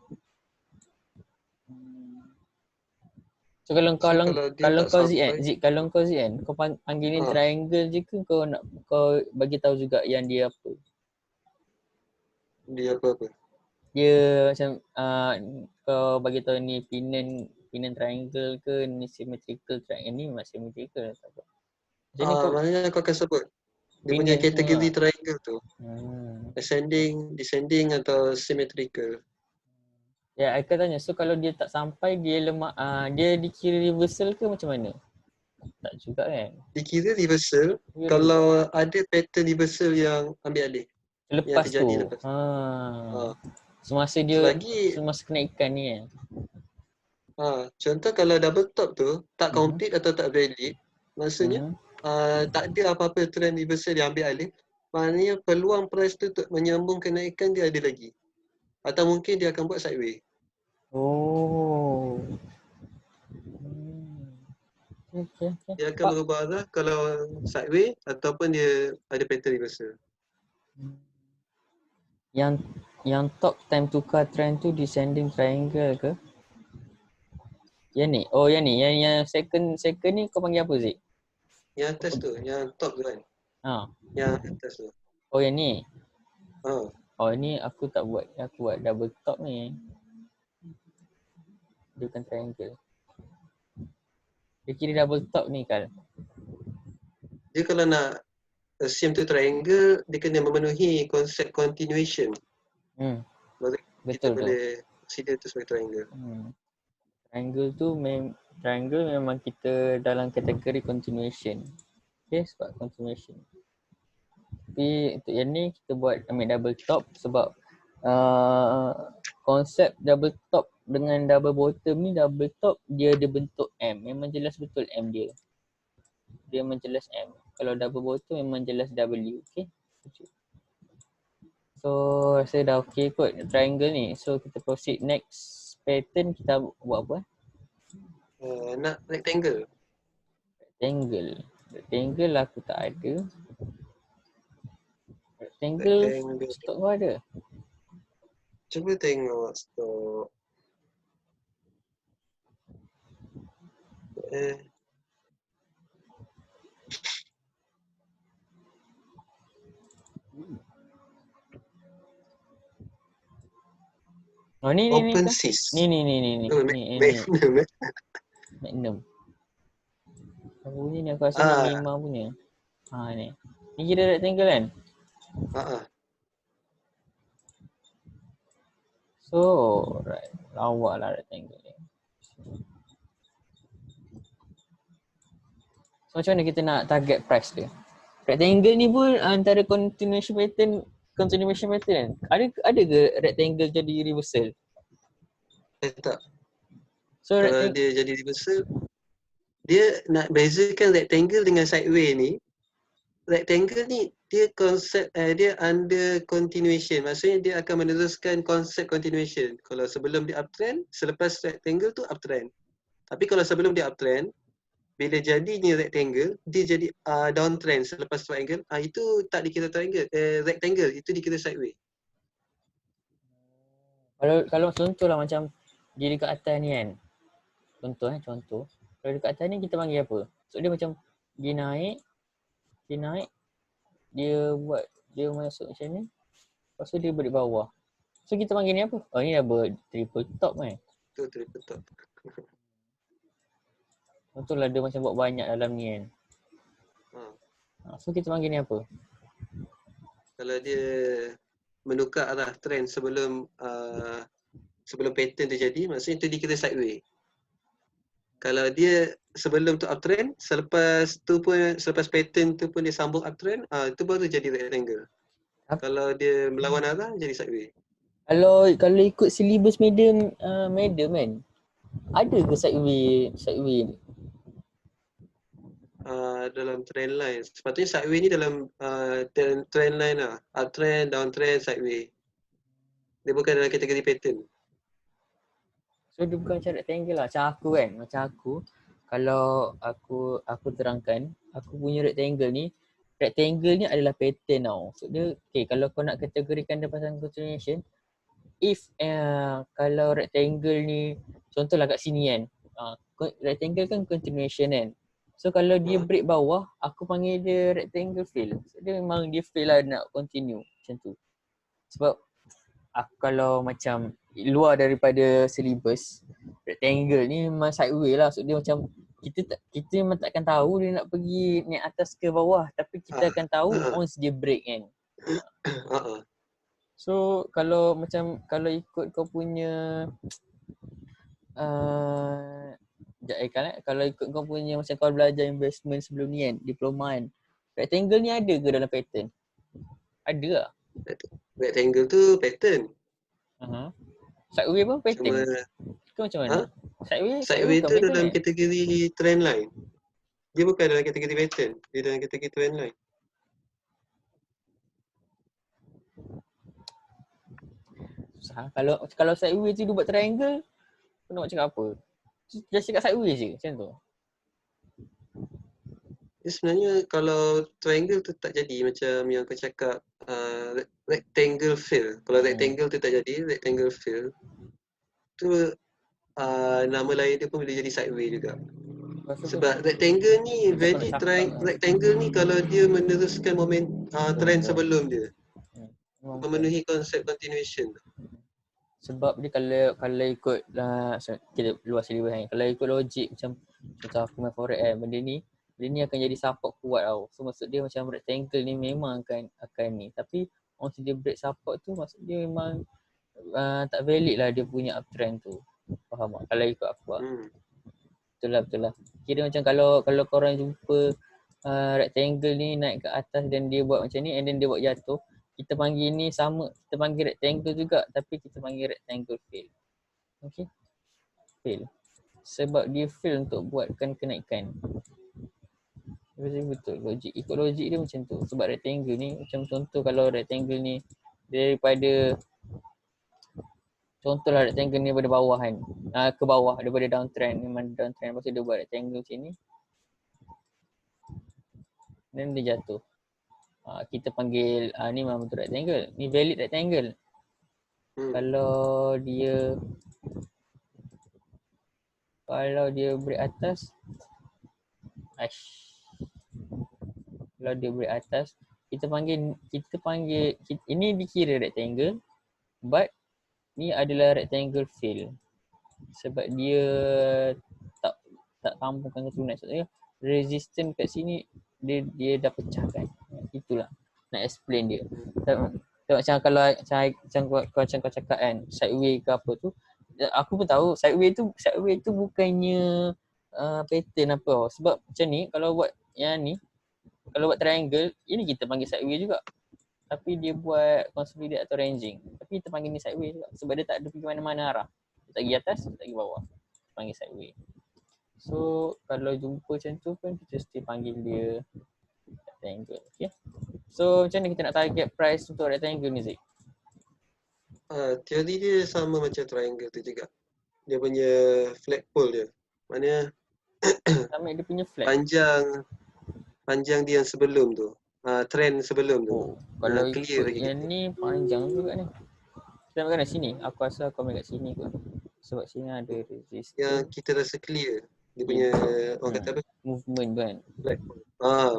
So kalau kau Zik kan, kau panggil ni triangle je ke kau bagi tahu juga yang dia apa? Dia apa-apa? Dia macam kau bagi tahu ni pinen triangle ke ni symmetrical triangle, ni memang symmetrical tak apa. Macam ni kau Maknanya kau akan sebut dia punya pinen kategori semua. triangle tu. Ascending, descending atau symmetrical. Ya, aku tanya, so kalau dia tak sampai dia lemah, dia dikira reversal ke macam mana? Tak juga kan? Dikira reversal Dia kalau ada pattern reversal yang ambil alih. Yang lepas terjadi tu. lepas. Semasa Selagi semasa kenaikan ni kan. contoh kalau double top tu tak Mhm. complete atau tak valid, maksudnya tak ada apa-apa trend reversal yang ambil alih. Maknanya peluang price tu untuk menyambung kenaikan dia ada lagi. Atau mungkin dia akan buat sideways. Oh. Okay. Dia akan berubah arah kalau sideways ataupun dia ada pattern reversal. Yang top time tukar trend tu descending triangle ke? Yang ni. Oh yang ni. Yang second ni kau panggil apa Zik? Yang atas tu, yang top tu kan. Yang atas tu. Oh yang ni. Ha. Oh ni aku tak buat. Aku buat double top ni. Dia bukan triangle. Dia kira double top ni Kal. Dia kalau nak assume tu triangle, dia kena memenuhi konsep continuation. Baru kita Betul tu. boleh consider tu sebagai triangle. Triangle memang kita dalam kategori continuation. Okay, sebab continuation. Tapi untuk yang ni kita buat ambil double top sebab konsep double top dengan double bottom ni, double top dia ada bentuk M. Memang jelas betul M dia. Dia memang jelas M. Kalau double bottom memang jelas W. Okay. So rasa dah okay kot triangle ni. So kita proceed next pattern, kita buat apa Nak rectangle. Rectangle aku tak ada. Rectangle stok kau ada? Cuba tengok stok. Oh ni Open Sys. Ni. Magnum. Bunyi ni aku rasa Magma punya. Ni. Ni kira rectangle kan? So, right. Lawak lah rectangle ni. So macam mana kita nak target price dia? Rectangle ni pun antara continuation pattern kan? Ada ke rectangle jadi reversal? Tak. So kalau dia jadi reversal, dia nak bezakan rectangle dengan sideways ni. Rectangle ni dia konsep dia under continuation. Maksudnya dia akan meneruskan konsep continuation. Kalau sebelum dia uptrend, selepas rectangle tu uptrend. Tapi kalau sebelum dia uptrend, bila jadinya rectangle, dia jadi downtrend selepas triangle. Itu tak dikira triangle, rectangle, itu dikira sideways. Kalau contoh lah macam dia dekat atas ni kan. Contoh. Kalau dekat atas ni kita panggil apa? So dia macam dia naik, dia masuk macam ni. Lepas tu dia balik bawah. So kita panggil ni apa? Oh ni double triple top kan? Itu triple top. Betul lah dia macam buat banyak dalam ni kan. So kita panggil ni apa? Kalau dia menukar arah trend sebelum pattern terjadi, maksudnya itu dikira sideways. Kalau dia sebelum tu uptrend, selepas pattern tu pun dia sambung uptrend, itu baru jadi rectangle. Kalau dia melawan arah, jadi sideways. Kalau ikut syllabus medium kan, ada ke sideways ni? Dalam trend line. Sepatutnya sideways ni dalam trend line lah. Uptrend, downtrend, sideways. Dia bukan dalam kategori pattern. So dia bukan macam rectangle lah. Macam aku kan. Kalau aku terangkan, aku punya rectangle ni adalah pattern tau. So dia, okay, kalau kau nak kategorikan dia pasal continuation, if kalau rectangle ni, contohlah kat sini kan, rectangle kan continuation kan. So kalau dia break bawah, aku panggil dia rectangle fail. So dia memang dia fail lah nak continue macam tu. Sebab aku kalau macam luar daripada syllabus, rectangle ni memang sideway lah. Maksud dia macam kita memang takkan tahu dia nak pergi naik atas ke bawah, tapi kita akan tahu once dia break kan. So kalau ikut kau punya kalau ikut kau punya macam kau belajar investment sebelum ni kan, diploma kan, rectangle ni ada ke dalam pattern? Ada lah. Rectangle tu pattern. Sideway pun pattern ke macam mana? Sideway tu pattern dalam kan? kategori trend line. Dia bukan dalam kategori pattern. Dia dalam kategori trend line. Susah. Kalau sideway tu dia buat triangle, kau nak cakap apa? Just cakap sideway je macam tu. Dia sebenarnya kalau triangle tu tak jadi macam yang kau cakap rectangle fill. Kalau rectangle tu tak jadi, rectangle fill tu nama lain dia pun boleh jadi sideway juga. Sebab rectangle ni valid rectangle ni kalau dia meneruskan trend sebelum dia. Memenuhi konsep continuation. Sebab dia kalau ikut kita luar syllabus kan. Kalau ikut logik macam contoh aku main forex kan, benda ni akan jadi support kuat tau. So maksud dia macam rectangle ni memang akan ni. Tapi once dia break support tu, maksud dia memang tak valid lah dia punya uptrend tu. Faham tak? Kalau ikut aku lah. Betul lah. Kira macam kalau korang jumpa rectangle ni naik ke atas dan dia buat macam ni and then dia buat jatuh, kita panggil ni sama, kita panggil rectangle juga tapi kita panggil rectangle fail. Okay? Fail. Sebab dia fail untuk buatkan kenaikan. Betul logik. Ikut logik dia macam tu. Sebab rectangle ni macam contoh kalau rectangle ni daripada contohlah rectangle ni daripada bawah kan. Ke bawah daripada downtrend. Memang downtrend. Lepas tu dia buat rectangle macam ni. Dan dia jatuh. Kita panggil ni memang betul rectangle. Ni valid rectangle. Kalau dia break atas, kalau dia break atas, kita panggil ini dikira rectangle, but ni adalah rectangle fail. Sebab dia tak sambungkan ke tunai. Maksudnya resistance kat sini dia dah pecahkan. Itulah nak explain dia. Macam kalau macam kau cakap kan, sideway ke apa tu, aku pun tahu sideway tu bukannya pattern apa. Sebab macam ni kalau buat yang ni, kalau buat triangle, ini kita panggil sideway juga. Tapi dia buat consolidate atau ranging. Tapi kita panggil ni sideway juga. Sebab dia tak ada pergi mana-mana arah. Dia tak pergi atas, dia tak pergi bawah. Kita panggil sideway. So kalau jumpa macam tu pun kita mesti panggil dia rectangle. Okay. So macam mana kita nak target price untuk rectangle ni, Zik? Teori dia sama macam triangle tu juga. Dia punya flagpole dia. Maknanya sama dia punya flag. Panjang dia yang sebelum tu. Trend sebelum tu. Kalau clear ikut yang ni panjang juga ni. Kita ambil kat sini. Aku rasa aku ambil kat sini kot. Sebab sini ada resistance. Yang kita rasa clear. Dia punya orang kata apa? Movement tu kan.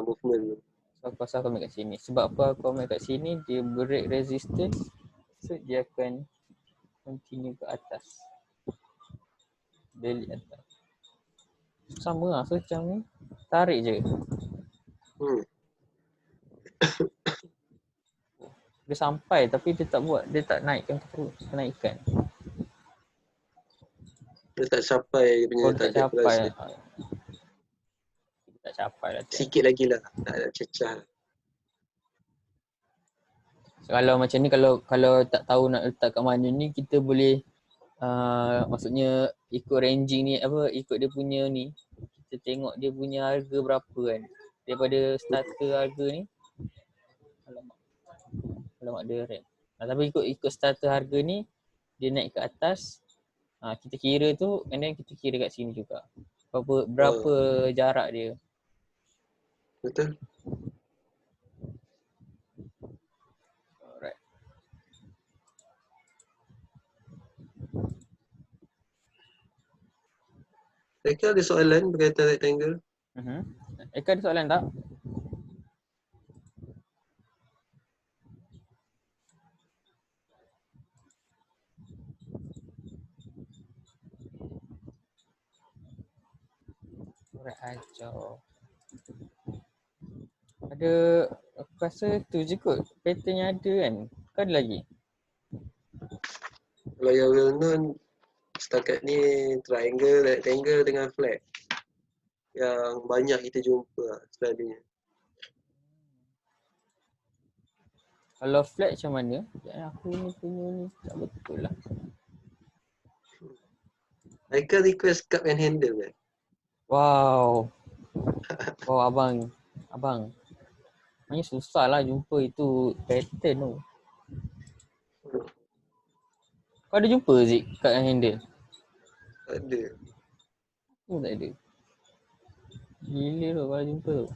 Movement tu. So aku rasa aku ambil kat sini. Sebab apa aku ambil kat sini, dia break resistance. So dia akan continue ke atas. Balik atas. Sama lah. So macam ni, tarik je. Dia sampai tapi dia tak naikkan terus, kenaikan. Dia tak capai dia punya target price. Dia tak capai lah. Sikit lagi lah. Tak ada cecah. Kalau macam ni, kalau tak tahu nak letak kat mana ni, kita boleh maksudnya ikut ranging ni, ikut dia punya ni, kita tengok dia punya harga berapa kan. Daripada starter harga ni, alamak dia rank. Tapi ikut starter harga ni, dia naik ke atas, kita kira tu, and then kita kira kat sini juga. Berapa jarak dia. Betul. Alright. Eka ada soalan berkaitan rectangle? Eka ada soalan tak? Alright, kacau. Ada, aku rasa tu je kot. Pattern yang ada kan. Kau ada lagi? Kalau yang well known setakat ni triangle, rectangle dengan flat. Yang banyak kita jumpa lah selalunya. Kalau flat macam mana? Ya, aku ni punya ni tak betul lah. Haikal request cup and handle kan? Wow. Oh abang. Maknanya susah lah jumpa itu pattern tu. Kau ada jumpa Zik kat yang handle? Ada. Aku tak ada. Gila tu kalau jumpa tu.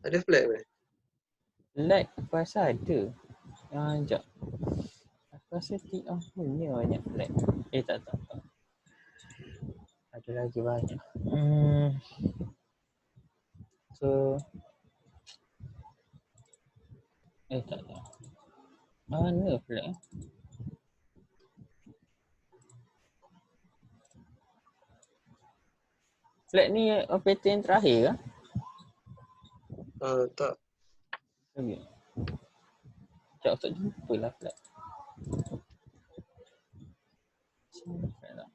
Ada flat kan? Flat aku rasa ada. Sekejap. Aku rasa punya banyak flat. Tak. Ada lagi banyak. So tak. Mana flat Flat ni pattern terakhir ke? Tak. Okay. Sekejap aku tak jumpa lah flat. Flat lah.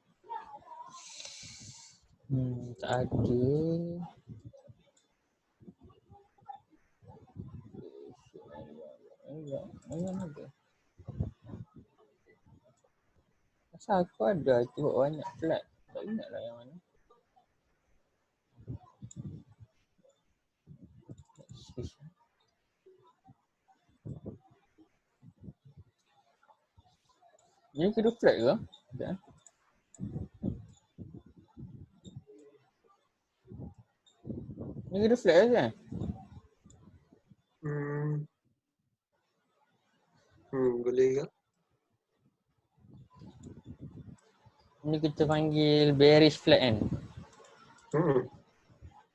Tak ada. Ayam ada. Asal aku ada tu banyak flat. Tak ingat lah yang mana. Ini kira flat ke? Tak. Ini kira flat ke kan? Boleh ke? Ini kita panggil bearish flat kan? Hmm.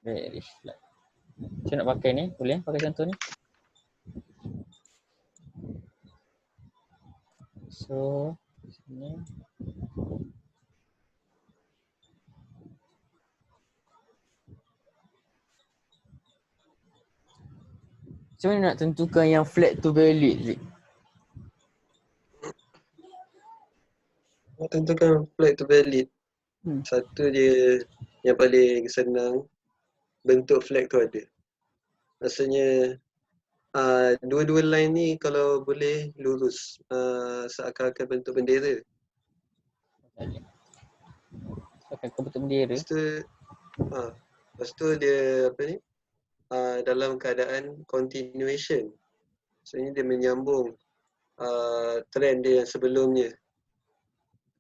Bearish flat. Macam nak pakai ni? Boleh pakai contoh ni? So, sini. Macam mana nak tentukan yang flat tu valid Zik? Tentukan flat tu valid. Satu dia yang paling senang, bentuk flag tu ada. Maksudnya dua-dua line ni kalau boleh lurus, seakan-akan bentuk bendera. Pakai bentuk bendera. Lepas tu dia apa ni? Dalam keadaan continuation. Maksudnya dia menyambung trend dia yang sebelumnya.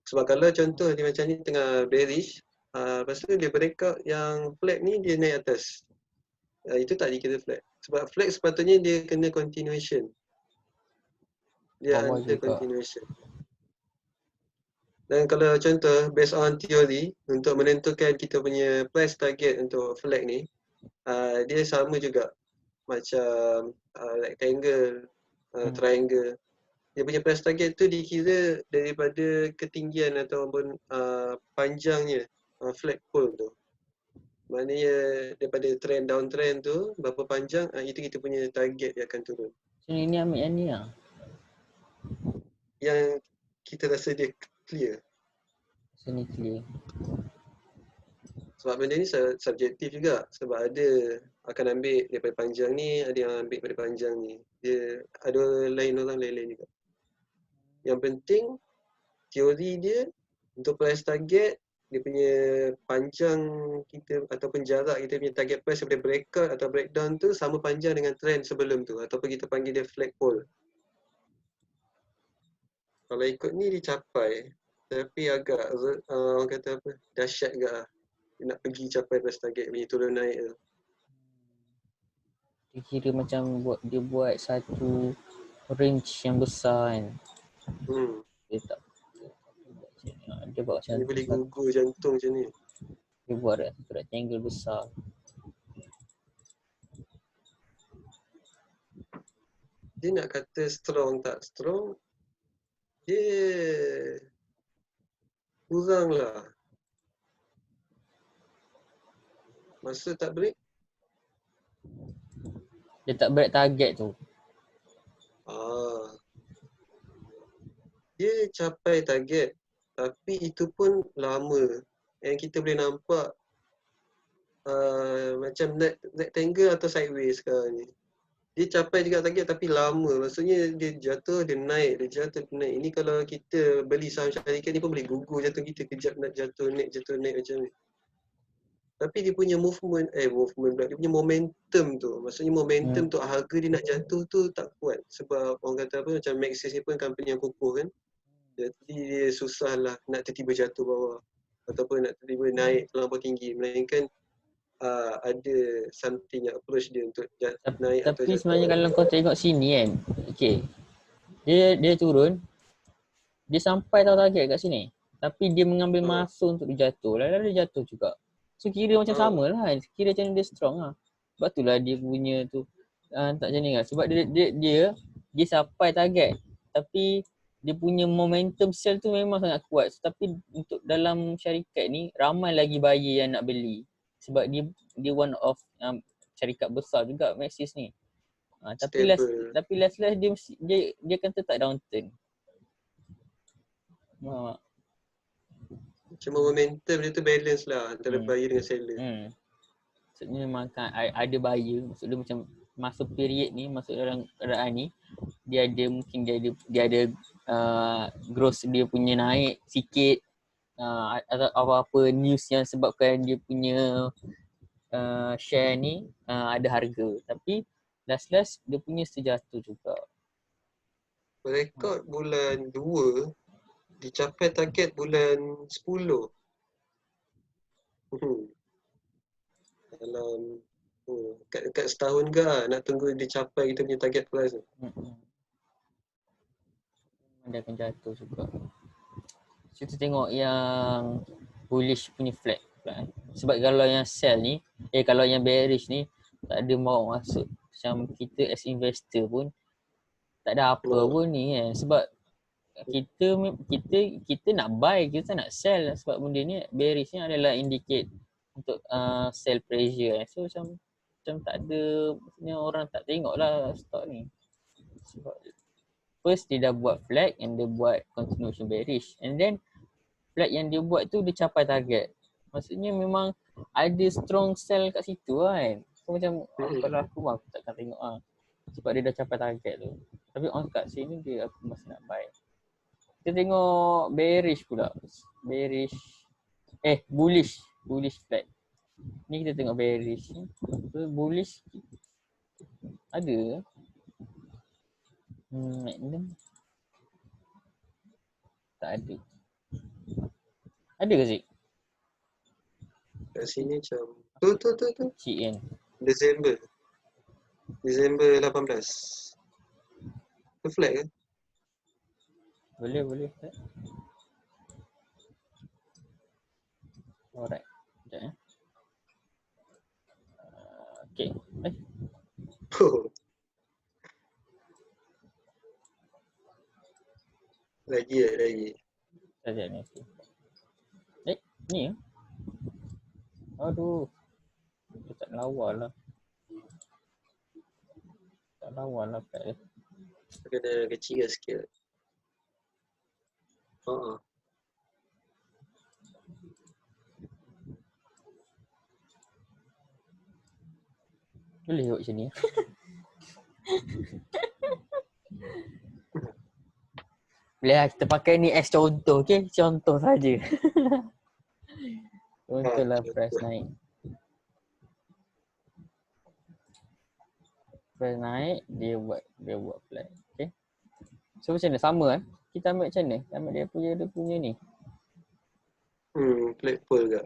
Sebab kalau contoh dia macam ni tengah bearish, lepas tu dia breakout yang flag ni dia naik atas. Itu tak dikira flag. Sebab flag sepatutnya dia kena continuation. Dia Bawah under juga. continuation. Dan kalau contoh based on theory, untuk menentukan kita punya price target untuk flag ni, dia sama juga macam rectangle, triangle. Dia punya price target tu dikira daripada ketinggian ataupun panjangnya flagpole tu. Maknanya daripada trend downtrend tu berapa panjang, itu kita punya target dia akan turun. So ini ambil yang ni lah. Yang kita rasa dia clear. So ni clear. Sebab benda ni subjektif juga. Sebab ada akan ambil daripada panjang ni, ada yang ambil daripada panjang ni. Dia ada lain orang lain-lain juga. Yang penting teori dia untuk price target, dia punya panjang kita ataupun jarak kita punya target price daripada breakout atau breakdown tu sama panjang dengan trend sebelum tu, ataupun kita panggil dia flagpole. Kalau ikut ni dicapai, tapi agak orang kata apa, dahsyat juga lah. Nak pergi capai price target punya turun naik tu. Dia kira macam dia buat satu range yang besar kan. Dia tak dia buat macam dia boleh gugur jantung macam ni. Dia buat satu rectangle besar. Dia nak kata strong tak strong, dia kurang lah. Masa tak break? Dia tak break target tu. Dia capai target. Tapi itu pun lama. Yang kita boleh nampak macam rectangle atau sideways sekarang ni. Dia capai juga target tapi lama. Maksudnya dia jatuh, dia naik, dia jatuh, dia naik. Ini kalau kita beli saham syarikat ni pun boleh gugur jatuh kita kejap nak jatuh naik macam ni. Tapi dia punya movement pula. Dia punya momentum tu. Maksudnya momentum tu harga dia nak jatuh tu tak kuat. Sebab orang kata apa macam Maxis ni pun company yang kukuh kan. Jadi dia susah lah nak tiba-tiba jatuh bawah. Ataupun nak tiba-tiba naik terlampau tinggi. Melainkan ada something yang approach dia untuk naik atau Tapi jatuh. sebenarnya kalau kau tengok sini kan. Okay. Dia turun. Dia sampai tahu target kat sini. Tapi dia mengambil masa untuk dia jatuh. Lalu dia jatuh juga. So kira macam sama lah kan. Kira macam dia strong lah. Sebab tu lah dia punya tu tak macam ni kan. Sebab dia sampai target. Tapi dia punya momentum sell tu memang sangat kuat. Tapi untuk dalam syarikat ni ramai lagi buyer yang nak beli. Sebab dia one of syarikat besar juga Maxis ni. Tapi last dia akan tetap downturn. Cuma momentum dia tu balance lah antara buyer dengan seller. Maksudnya memang ada buyer. Maksudnya macam masa period ni, masuk dalam keadaan ni, dia ada gross dia punya naik sikit. Atau apa-apa news yang sebabkan dia punya share ni ada harga. Tapi last dia punya sejatuh juga. Rekod bulan 2 dicapai target bulan 10. Dalam kat setahun ke nak tunggu dicapai kita punya target price tu. Dia akan jatuh juga. Kita tengok yang bullish punya flag. Sebab kalau yang sell ni, kalau yang bearish ni tak ada mau masuk. Macam kita as investor pun tak ada apa pun ni kan. Sebab kita nak buy, kita nak sell. Sebab benda ni bearish ni adalah indicate untuk sell pressure. So macam tak ada, maksudnya orang tak tengok lah stock ni. Sebab first dia dah buat flag and dia buat continuation bearish. And then flag yang dia buat tu dia capai target. Maksudnya memang ada strong sell kat situ kan. So macam kalau aku takkan tengok sebab dia dah capai target tu. Tapi on kat sini dia aku masih nak buy. Kita tengok bearish pula. Bullish flag. Ni kita tengok bearish. Bullish ada. Tak ada. Ada ke Zik? Kat sini macam tu. Cik kan? Disember 18. Tu flag ke? Boleh. Alright. Sekejap ya. Okay. Lagi. Sekejap ni. Ni ya? Aduh. Dia tak lawa lah. Kat dia. Kena kecil sikit. Boleh tengok macam ni. Boleh lah, kita pakai ni as contoh, okay? Contoh saja. Contoh lah price naik. Price naik, dia buat flag. Okay? So macam mana? Sama kan? Kita ambil macam mana? Kita ambil dia punya ni. Flag pull ke?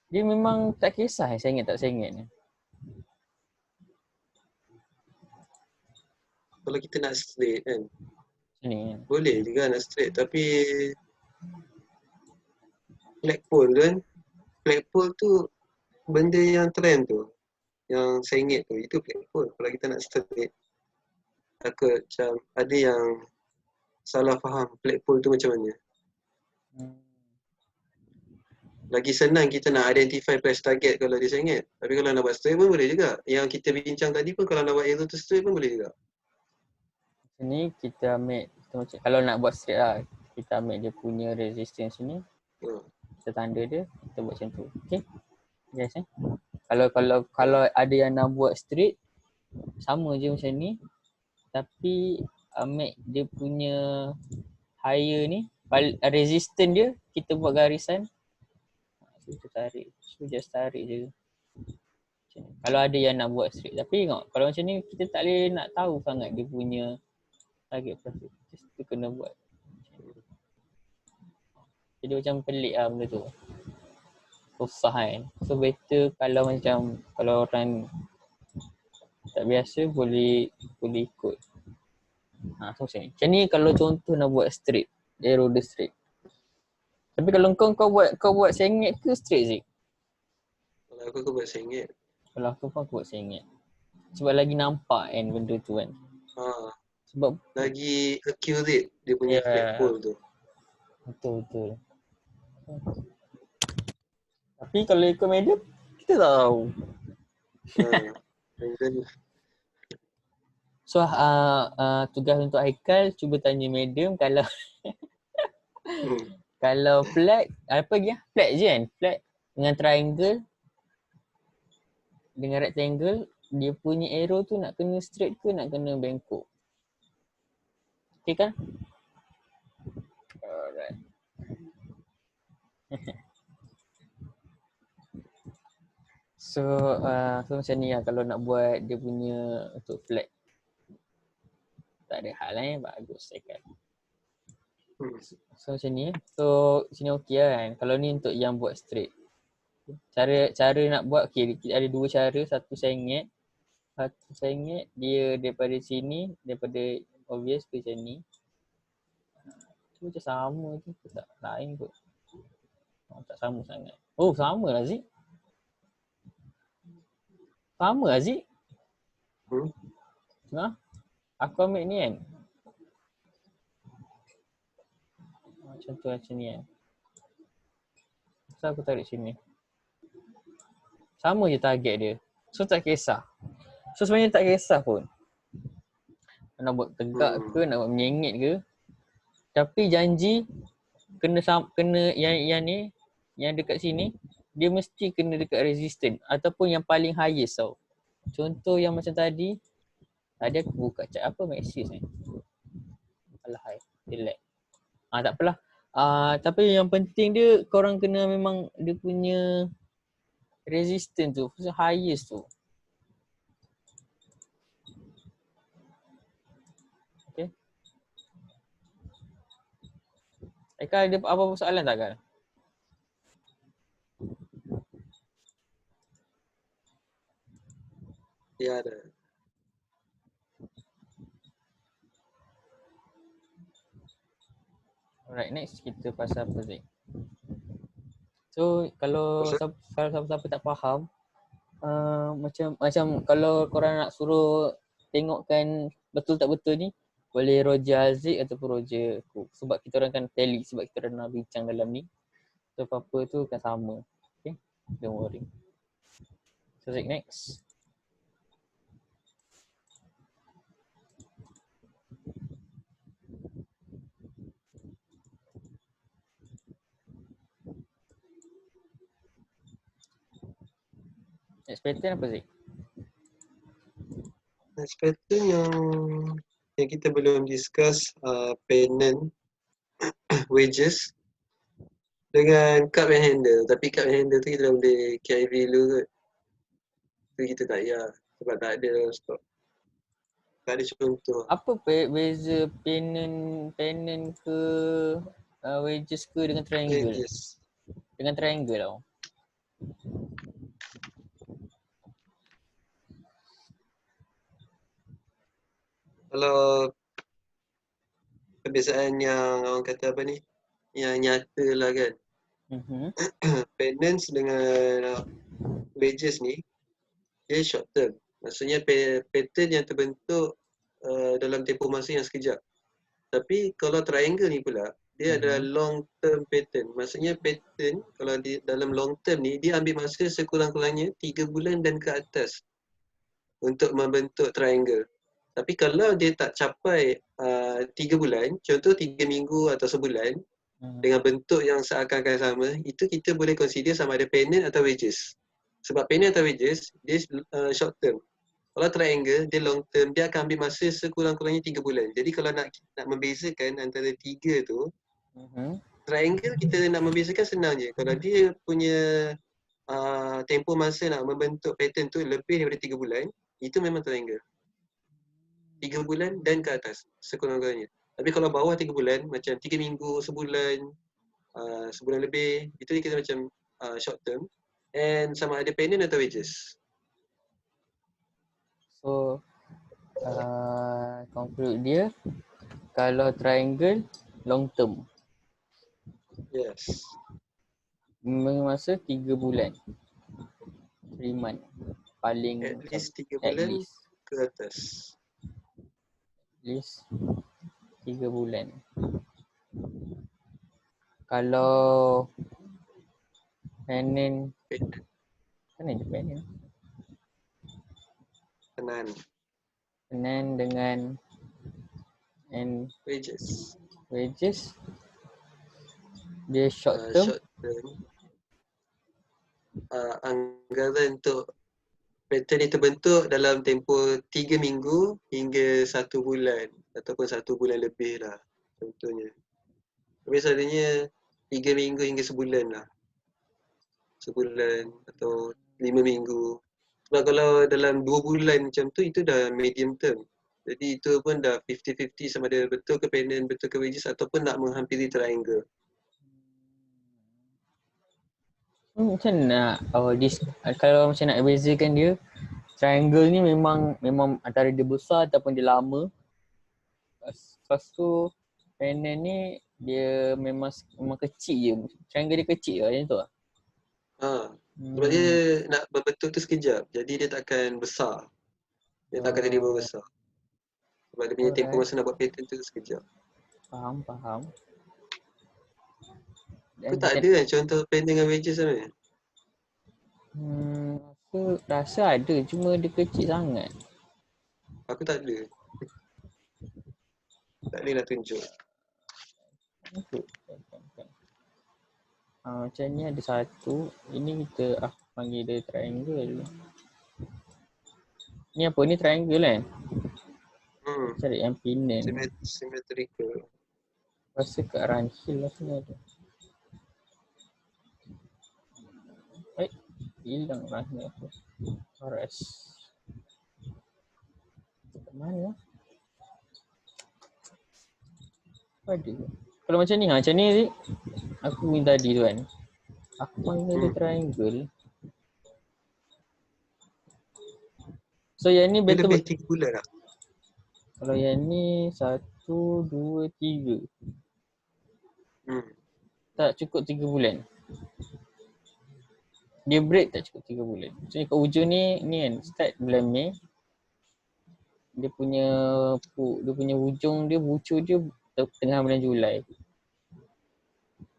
Dia memang tak kisah sengit tak sengit ni. Kalau kita nak straight kan, Ni kan? boleh juga nak straight tapi flag pull kan, flag pull tu benda yang trend tu, yang sengit tu, itu flag pull. Kalau kita nak straight, takut macam ada yang salah faham flag pull tu macam mana. Lagi senang kita nak identify price target kalau dia sengit. Tapi kalau nak buat straight pun boleh juga. Yang kita bincang tadi pun kalau nak buat arrow tu straight pun boleh juga. Sini kita ambil, kita macam, kalau nak buat straight lah, kita ambil dia punya resistance ni, kita tanda dia, kita buat macam tu. Okay? Yes, eh? Kalau ada yang nak buat straight, sama je macam ni. Tapi ambil dia punya higher ni, resistance dia, kita buat garisan. So, kita tarik. So, just tarik je. Macam ni. Kalau ada yang nak buat straight. Tapi tengok, kalau macam ni, kita tak boleh nak tahu sangat dia punya target profit. Just tu kena buat. Jadi macam pelik lah benda tu. Susah kan. So better kalau macam, kalau orang tak biasa boleh ikut. So macam ni. Macam ni kalau contoh nak buat straight. Arrow dia straight. Tapi kalau kau buat sengit ke straight Zik? Kalau aku buat sengit. Kalau aku pun aku buat sengit. Sebab lagi nampak kan benda tu kan. Sebab lagi accurate dia punya flagpole tu. Betul. Tapi kalau ikut medium, kita tahu. So tugas untuk Haikal, cuba tanya medium kalau kalau flat, apa lagi lah? Flat je kan? Flat dengan triangle, dengan rectangle, dia punya arrow tu nak kena straight ke nak kena bengkok? Okay kan? Alright. So macam ni lah kalau nak buat dia punya untuk flat. Tak ada hal lah bagus kan. So macam ni. So sini okey lah kan. Kalau ni untuk yang buat straight. Cara nak buat okey, ada dua cara. Satu sengit dia daripada sini, daripada obvious ke macam ni. Tu macam sama je, tak lain kot. Tak sama sangat. Oh sama lah Zik. Sama lah Zik. Aku ambil ni kan. Contoh macam ni kan. So aku tarik sini. Sama je target dia. So tak kisah. So sebenarnya tak kisah pun. Nak buat tegak ke, nak buat menyengit ke. Tapi janji kena yang ni, yang dekat sini, dia mesti kena dekat resistant ataupun yang paling highest tau. Contoh yang macam tadi aku buka cat apa Maxis ni. Alah hai, dia lag. Tak apalah. Tapi yang penting dia korang kena memang dia punya resistance tu, highest tu. Okay. Eka ada apa-apa soalan tak Kak? Ya ada. Alright, next kita pasal apa Zik? So kalau siapa-siapa tak faham, macam kalau korang nak suruh tengokkan betul tak betul ni, boleh Roger Aziz ataupun Roger aku. Sebab kita orang kan tally, sebab kita orang nak bincang dalam ni. So apa-apa tu kan sama. Okay, don't worry. So Zik, next. Next pattern apa Zik? Next pattern yang kita belum discuss, pennant wedges dengan cup and handle. Tapi cup and handle tu kita dah boleh KIV dulu kot. Tu kita tak payah sebab tak ada stok. Tak ada contoh. Apa beza pennant ke wedges ke dengan triangle? Wedges. Dengan triangle tau. Kalau kebiasaan yang orang kata apa ni, yang nyata lah kan. Pennants dengan wedges ni, dia short term. Maksudnya pattern yang terbentuk dalam tempoh masa yang sekejap. Tapi kalau triangle ni pula, Dia adalah long term pattern. Maksudnya pattern kalau di dalam long term ni dia ambil masa sekurang-kurangnya 3 bulan dan ke atas untuk membentuk triangle. Tapi kalau dia tak capai 3 bulan, contoh 3 minggu atau sebulan dengan bentuk yang seakan-akan sama, itu kita boleh consider sama ada pennant atau wedges. Sebab pennant atau wedges dia short term. Kalau triangle dia long term, dia akan ambil masa sekurang-kurangnya 3 bulan. Jadi kalau nak membezakan antara 3 tu, triangle kita nak membezakan senang je. Kalau dia punya tempoh masa nak membentuk pattern tu lebih daripada 3 bulan, itu memang triangle. 3 bulan dan ke atas sekurang-kurangnya. Tapi kalau bawah 3 bulan, macam 3 minggu, sebulan, sebulan lebih, itu kita macam short term. And sama ada pennant atau wedges. So conclude dia, kalau triangle long term, Yes. masa 3 bulan, 3 month paling, At least 3 at bulan least ke atas. 3 bulan. Kalau pennant, mana je pennant? Pennant dengan and Wedges. wedges, dia short term. Short term. Anggaran untuk pattern itu terbentuk dalam tempoh 3 minggu hingga 1 bulan ataupun 1 bulan lebih lah contohnya. Tapi selalunya 3 minggu hingga sebulan lah. Sebulan atau 5 minggu. Sebab kalau dalam 2 bulan macam tu, itu dah medium term. Jadi itu pun dah 50-50 sama ada betul ke pennant, betul ke wedges ataupun nak menghampiri triangle. Macam nak kalau macam nak bezakan dia, triangle ni memang antara dia besar ataupun dia lama. Lepas tu pennant ni dia memang kecil je. Triangle dia kecil je macam tu lah. Sebab dia nak berbentuk tu sekejap. Jadi dia takkan besar. Dia takkan jadi besar. Sebab dia punya tempoh masa nak buat pattern tu sekejap. Faham. Aku tak ada kan contoh pennant dengan wedges sebenarnya. Aku rasa ada, cuma dia kecil sangat. Aku tak ada. Tak boleh nak tunjuk. Macam ni ada satu. Ini kita aku panggil dia triangle. Ni apa ni, triangle kan? Cari yang pennant. Symmetrical. Rasa kat Runhill lah sini ada. Hilang Runhill aku. RS. Kat mana? Ada. Kalau macam ni, macam ni aku minta tadi tu kan. Aku panggil dia triangle. So yang ni betul. Lebih 3 bulan lah. Kalau yang ni 1, 2, 3. Tak cukup 3 bulan. Dia break tak cukup 3 bulan. Maksudnya kat hujung ni kan start bulan Mei. Dia punya hujung dia, bucu dia tengah bulan Julai.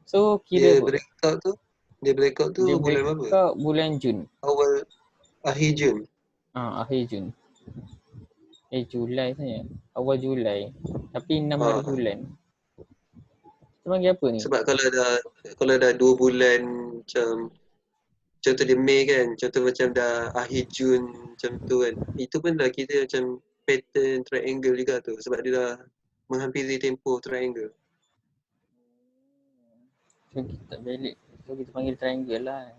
So kira dia breakout tu bulan apa? Dia bulan Jun. Akhir Jun. Akhir Jun. Julai sebenarnya. Awal Julai. Tapi 6 hari bulan. Kita panggil apa ni? Sebab kalau dah 2 bulan macam contoh dia Mei kan, contoh macam dah akhir Jun macam tu kan. Itu pun dah kita macam pattern triangle juga tu sebab dia dah menghampiri tempoh triangle. So kita balik. So kita panggil triangle lah.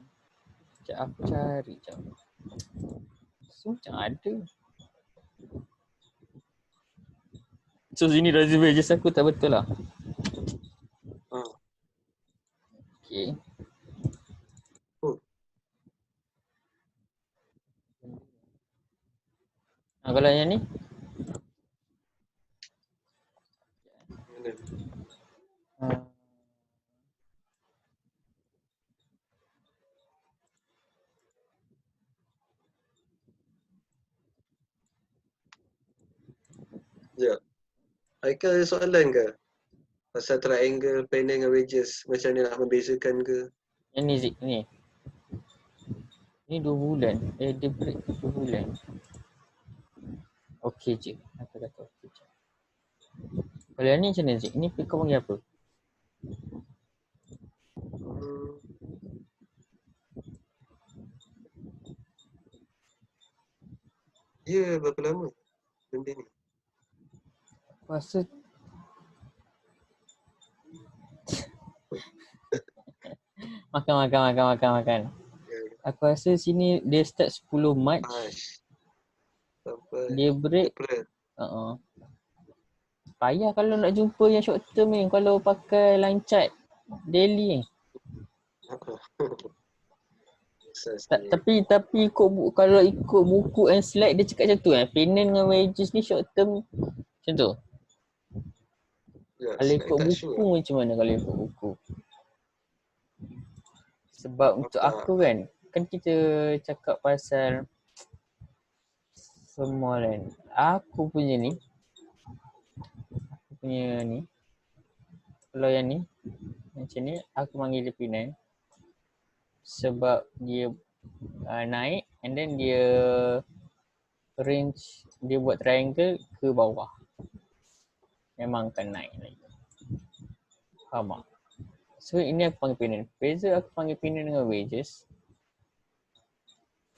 Sekejap aku cari macam. So macam ada. So sini reservoir je aku tak betul lah. Okay. Kalau yang ni? Ya. Haikal ada soalan ke? Pasal triangle payment dengan wages. Macam mana nak membezakan ke? Yang ni Zik, ni. Ni 2 bulan. Dia break 2 bulan. Okey je. Aku kata okey je. Kalau yang ni macam mana Zik? Ni kau panggil apa? Hmm. Dia berapa lama benda ni? Aku rasa makan. Aku rasa sini dia start 10 Mac. Sampai Dia break. April. Payah kalau nak jumpa yang short term ni. Kalau pakai line chart daily ni. Tapi kalau ikut buku and slide dia cakap macam tu payment dengan wages ni short term macam tu. Ya, Kalau ikut tak buku sure. macam mana kalau ikut buku? Sebab untuk aku kan kita cakap pasal semua kan. Aku punya ni. Kalau yang ni macam ni aku panggil dia P9. Sebab dia naik and then dia range, dia buat triangle ke bawah. Memang akan naik lagi. Faham tak? So ini aku panggil P9. Beza aku panggil P9 dengan wages.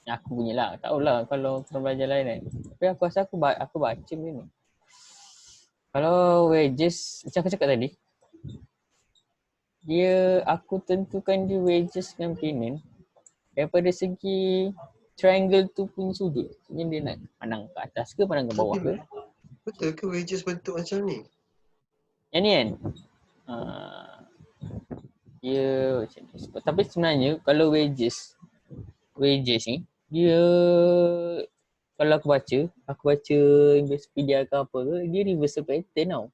Aku punya lah. Tahulah kalau kau belajar lain kan. Tapi aku rasa aku baca benda ni. Kalau wages, macam aku cakap tadi, aku tentukan dia wages dengan P9 daripada segi triangle tu punya sudut. Maksudnya dia nak pandang ke atas ke pandang ke bawah ke. Betul ke wages bentuk macam ni? Yang ni kan? Dia macam ni. Tapi sebenarnya kalau wages ni, dia kalau aku baca Investopedia ke apa ke, dia reversal pattern tau.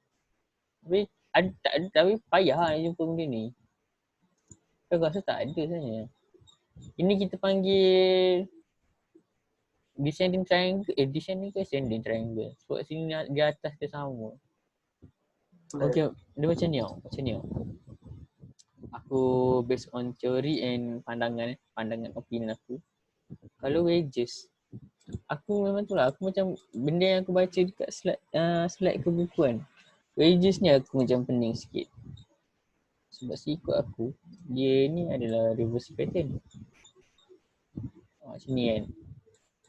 Tapi payah lah nak jumpa benda ni. Aku rasa tak ada sebenarnya. Ini kita panggil descending triangle. Descending ke ascending triangle. Sebab sini di atas dia sama. Okay, dia macam ni tau. Aku based on theory and pandangan opinion aku. Kalau wages, aku memang tu lah. Aku macam benda yang aku baca dekat slide kebukuan. Wages ni aku macam pening sikit. Sebab ikut aku, dia ni adalah reverse pattern. Macam ni kan.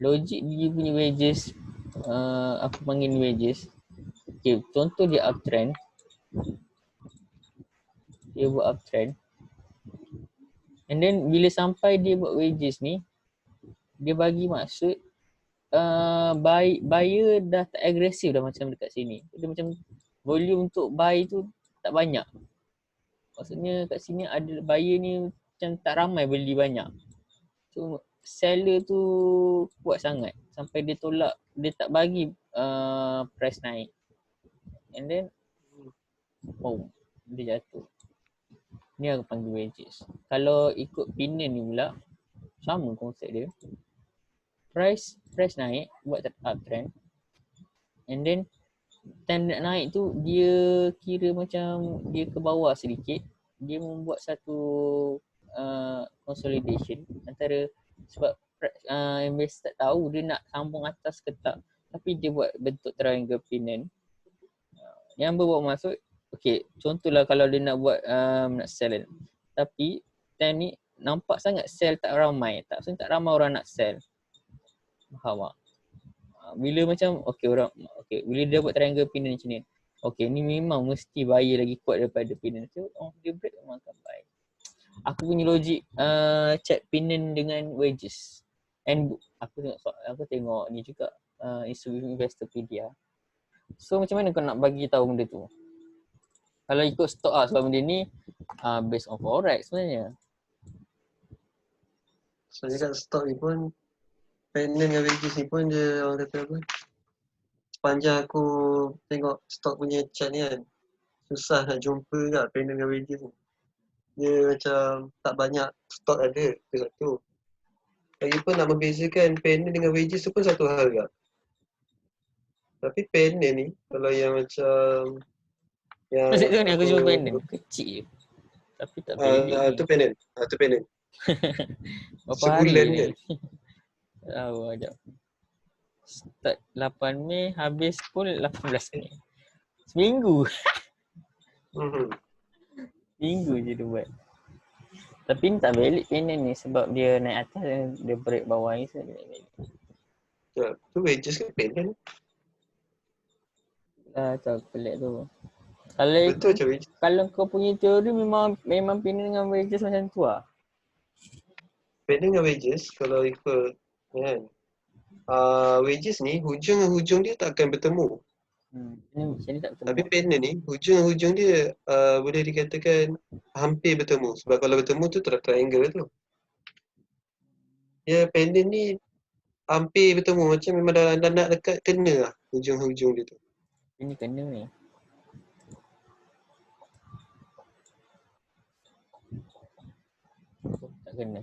Logik dia punya wages, aku panggil ni wages. Okay, contoh dia uptrend. Dia buat uptrend. And then bila sampai dia buat wages ni, dia bagi maksud buyer dah tak agresif dah macam dekat sini. Dia macam volume untuk buy tu tak banyak. Maksudnya kat sini ada buyer ni macam tak ramai beli banyak. So seller tu kuat sangat sampai dia tolak, dia tak bagi price naik. And then dia jatuh. Ni aku panggil wages. Kalau ikut P9 ni pula sama konsep dia. Price naik buat uptrend. And then time nak naik tu dia kira macam dia ke bawah sedikit. Dia membuat satu consolidation antara, sebab investor tak tahu dia nak sambung atas ke tak. Tapi dia buat bentuk triangle P9 yang berbuat maksud, okay, contohlah kalau dia nak buat nak sell kan. Tapi time ni nampak sangat sell tak ramai. Tak ramai orang nak sell. Faham tak? Bila macam bila dia buat triangle P9 macam ni, okay, ni memang mesti buyer lagi kuat daripada P9. So dia break memang akan buy. Aku punya logik chat P9 dengan wages. And aku tengok ni juga Investopedia. So macam mana kau nak bagi tahu benda tu? Kalau ikut stock sebab benda ni based on forex sebenarnya. Sebenarnya kat stock ni pun payment dengan wages ni pun dia orang kata apa, sepanjang aku tengok stock punya chart ni kan, susah nak jumpa kat payment dengan wages ni. Dia macam tak banyak stock ada dekat tu. Lagipun nak membezakan payment dengan wages tu pun satu hal kat. Tapi payment ni kalau yang macam Maksud tu ni aku jumpa pendant. Kecil je. Tapi tak pendek ni. Tu pendant. Tu pendant. Berapa hari Sebulan ni? kan? Tak tahu sekejap. Start 8 Mei, habis pun 18 Mei. Seminggu. Seminggu je dia buat. Tapi ni tak valid pendant ni sebab dia naik atas dan dia break bawah ni, so dia naik valid. Tu wedges ke pendant? Tak pelik tu. Kalau Betul macam wedges. kalau kau punya teori memang pendant dengan wedges macam tu lah. Pendant dengan wedges kalau ikut kan. Wedges ni hujung dengan hujung dia tak akan bertemu. Ini macam ni tak bertemu. Tapi pendant ni hujung dengan hujung dia boleh dikatakan hampir bertemu. Sebab kalau bertemu tu triangle tu. Ya pendant ni hampir bertemu, macam memang dah nak dekat kena lah hujung-hujung dia tu. Ini kena ni. Tak kena.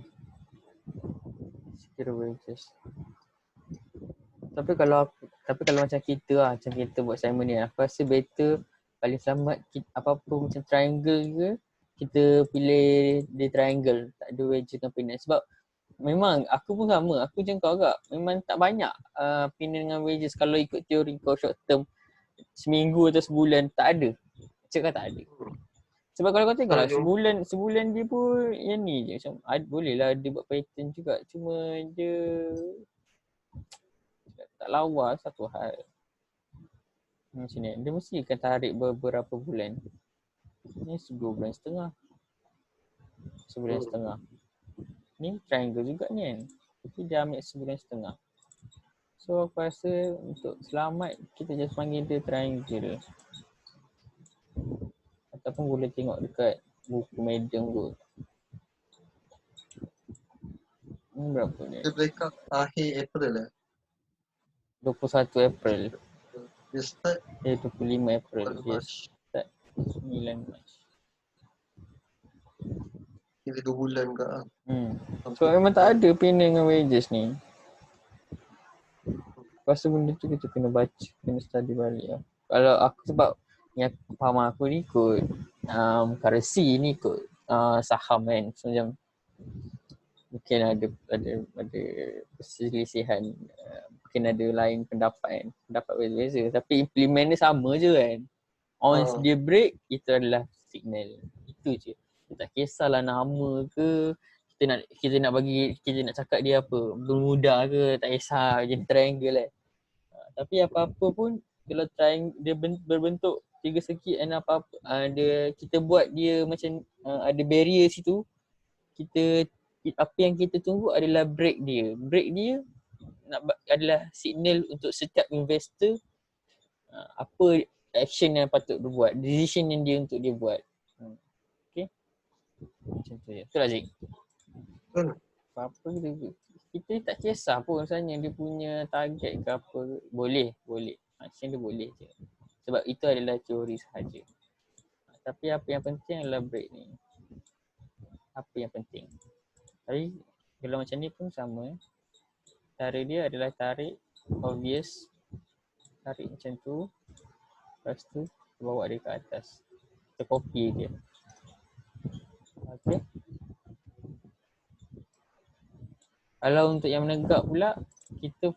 Sekira wedges. Tapi kalau macam kita lah, macam kita buat assignment ni, aku rasa better paling selamat apa-apa macam triangle ke, kita pilih dia triangle, tak ada wedges dengan pendant. Sebab memang aku pun sama, aku macam kau agak, memang tak banyak pendant dengan wedges kalau ikut teori kau short term, seminggu atau sebulan, tak ada. Cakap tak ada. Sebab kalau kau tengok lah, sebulan dia pun yang ni je, macam boleh lah dia buat pattern juga, cuma dia tak lawa satu hal. Macam ni, dia mesti akan tarik beberapa bulan. Ni 2 bulan setengah. Sebulan setengah. Ni triangle juga ni kan. Tapi dia ambil sebulan setengah. So aku rasa untuk selamat kita just panggil dia triangle. Ataupun boleh tengok dekat buku medium kot. Ni berapa ni? Dia break up akhir April lah. 21 April. Dia start 25 April. Dia March. start 9 Mac. Kira 2 bulan ke lah. So memang tak ada pendant dengan wedges ni. Lepas tu benda tu kita kena baca, kena study balik lah. Kalau aku sebab yang faham aku ni ikut currency ni ikut saham kan. So macam mungkin ada perselisihan, mungkin ada lain pendapat kan. Pendapat beza-beza tapi implement dia sama je kan. Once dia break, itu adalah signal. Itu je. Dia tak kisahlah nama ke, kita nak cakap dia apa, bermuda ke, tak kisah macam triangle kan. Tapi apa-apa pun kalau dia berbentuk tiga segi dan apa-apa kita buat dia macam ada barrier situ, apa yang kita tunggu adalah break dia. Break dia adalah signal untuk setiap investor apa action yang patut dia buat, decision yang dia untuk dia buat. Okay, macam tu je. Betul lah Zik? Betul. Apa kita tak kisah pun sebenarnya dia punya target ke apa. Boleh action dia boleh je, sebab itu adalah teori sahaja. Tapi apa yang penting adalah break ni. Apa yang penting. Tapi kalau macam ni pun sama. Cara dia adalah tarik obvious, tarik macam tu, lepas tu bawa dia ke atas, kita copy dia. Okay. Kalau untuk yang menegak pula, kita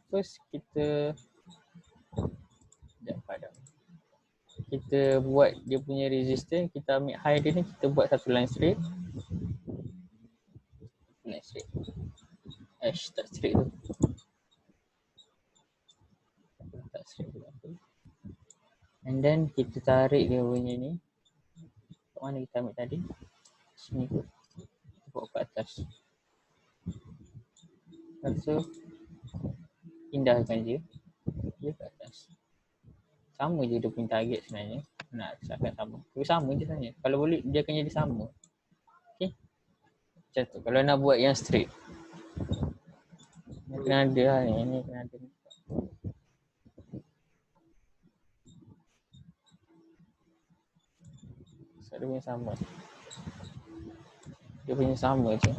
kita buat dia punya resistance, kita ambil high dia ni, kita buat satu line straight. Tak straight tu. Tak straight tu. And then kita tarik dia punya ni. Kat mana kita ambil tadi? Sini kot. Kita bawa ke atas. Lepas tu pindahkan je. Dia ke atas. Sama je dia punya target sebenarnya. Nak akan sama. Tapi sama je sebenarnya. Kalau boleh dia akan jadi sama. Okay. Macam tu. Kalau nak buat yang straight. Ini kena ada lah ni. Ini kena ada. So dia punya sama. Dia punya sama je.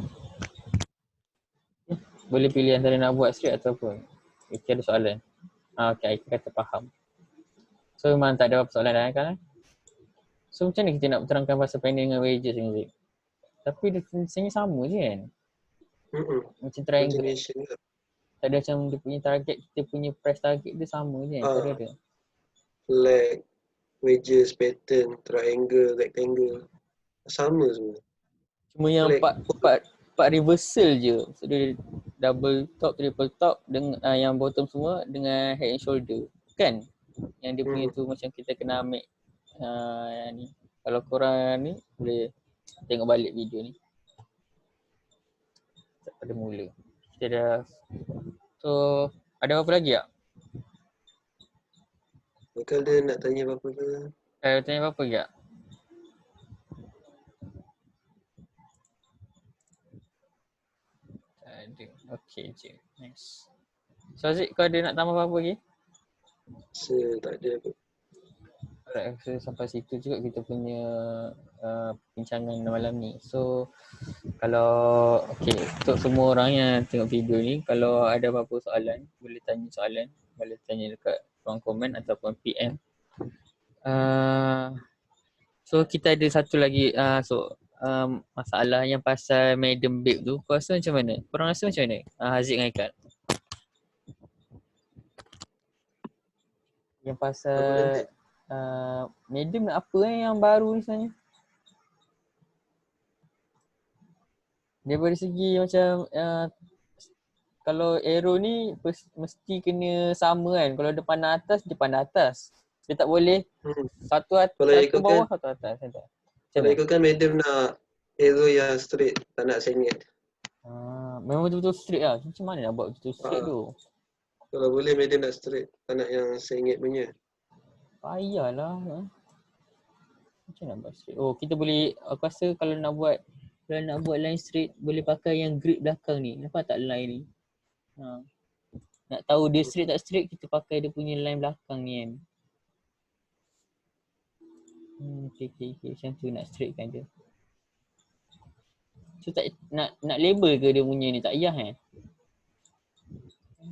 Okay. Boleh pilih antara nak buat straight ataupun. Okay, ada soalan. Okay, kita kata faham. So memang tak ada apa soalan dah kan? So macam mana kita nak terangkan pasal panel dengan wedges ni Zik? Tapi definisinya sama je kan? Macam triangle. Continuation ke? Tak ada macam dia punya target, kita punya price target dia sama je kan? Tak ada. Flag, wedges, pattern, triangle, rectangle. Sama semua. Cuma yang Flag. part reversal je. So dia double top, triple top dengan yang bottom semua dengan head and shoulder. Kan? Yang dia punya tu macam kita kena ambil ni. Kalau korang ni boleh tengok balik video ni. Pada mula. Kita dah. So ada apa lagi tak? Bakal dia nak tanya apa-apa ke? Tanya apa-apa tak? Tak ada. Okay je. Nice. So Aziz, kau ada nak tambah apa-apa lagi? Tak ada apa. Alright, so sampai situ juga kita punya perbincangan malam ni. So kalau untuk semua orang yang tengok video ni, kalau ada apa-apa soalan, boleh tanya soalan, boleh tanya dekat ruang komen ataupun PM. So kita ada satu lagi masalah yang pasal Madam Babe tu. Kau rasa macam mana? Korang rasa macam mana? Haziq dengan Haikal. Yang pasal Madam apa yang baru ni sebenarnya? Daripada segi macam kalau arrow ni mesti kena sama kan. Kalau dia pandang atas, dia pandang atas. Dia tak boleh satu bawah, satu atas. Kalau ikutkan Madam nak arrow yang straight, tak nak sengit. Memang betul-betul straight lah. Macam mana nak buat betul straight tu? Kalau boleh Madam nak straight, tak nak yang sengit punya. Payahlah. Macam nak buat straight? Oh, kita boleh, aku rasa kalau nak buat line straight, boleh pakai yang grid belakang ni. Nampak tak line ni? Nak tahu dia straight tak straight, kita pakai dia punya line belakang ni kan. Okay. Macam tu nak straightkan dia. So tak nak label ke dia punya ni? Tak payah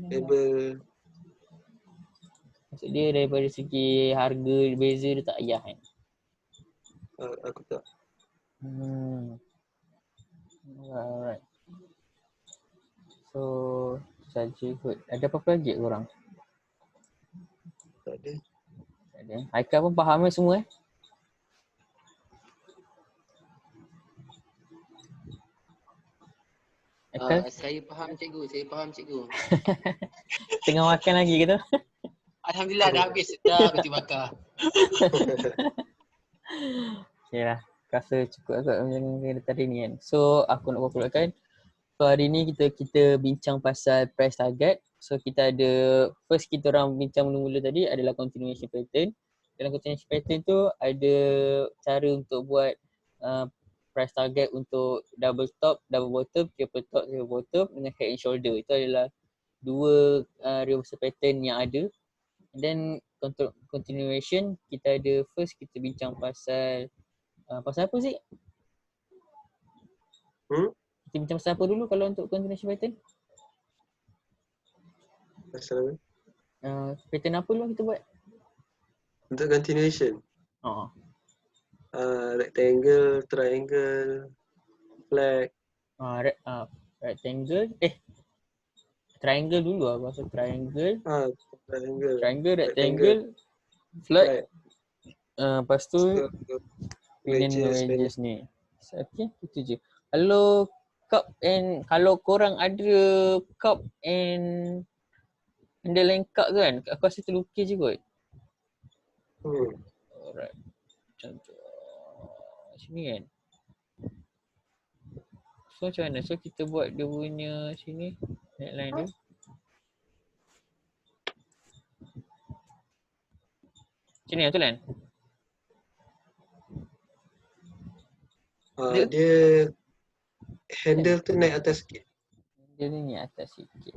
Label. Maksud dia daripada segi harga beza dia tak payah kan? Aku tak. Alright. So saja kot. Ada apa-apa lagi korang? Tak ada. Haikal pun faham semua Saya faham cikgu. Tengah makan lagi ke tu? Alhamdulillah dah habis dah roti bakar. Okay lah. Rasa cukup agak macam tadi ni kan. So aku nak perpulakan. So hari ni kita bincang pasal price target. So kita ada, first kita orang bincang mula-mula tadi adalah continuation pattern. Dalam continuation pattern tu ada cara untuk buat price target untuk double top, double bottom, triple top, triple bottom dengan head and shoulder. Itu adalah dua reversal pattern yang ada. And then continuation kita ada, first kita bincang pasal apa sih? Kita bincang pasal apa dulu kalau untuk continuation pattern? Pasal apa? Pattern apa dulu kita buat? Untuk continuation? Rectangle, triangle, flag. Rectangle, triangle dulu lah. Pasal triangle. Triangle, rectangle, flag. Lepas tu wedges ni. Okay, itu je. Kalau korang ada cup and underline cup tu kan, aku rasa terlukis je kot. Alright. Macam tu. Sini kan. So macam mana? So kita buat dia punya sini, neckline dia. Macam ni betul kan? Dia handle tu naik atas sikit. Dia ni atas sikit.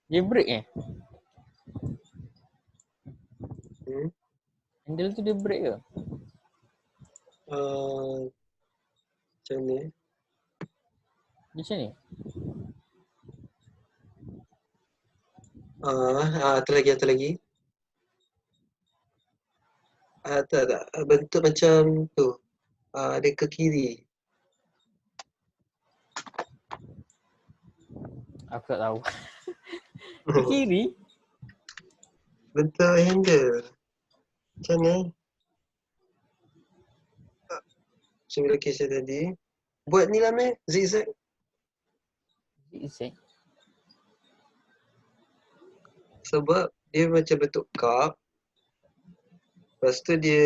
Dia break Handle tu dia break ke? Macam ni. Macam ni? Atas lagi. Tak. Bentuk macam tu. Ada ke kiri. Aku tak tahu. Ke kiri? Bentuk handle. Macam mana? Macam bila kisah tadi. Buat ni lah meh. Zigzag. Zigzag. Sebab dia macam bentuk cup. Lepas tu dia...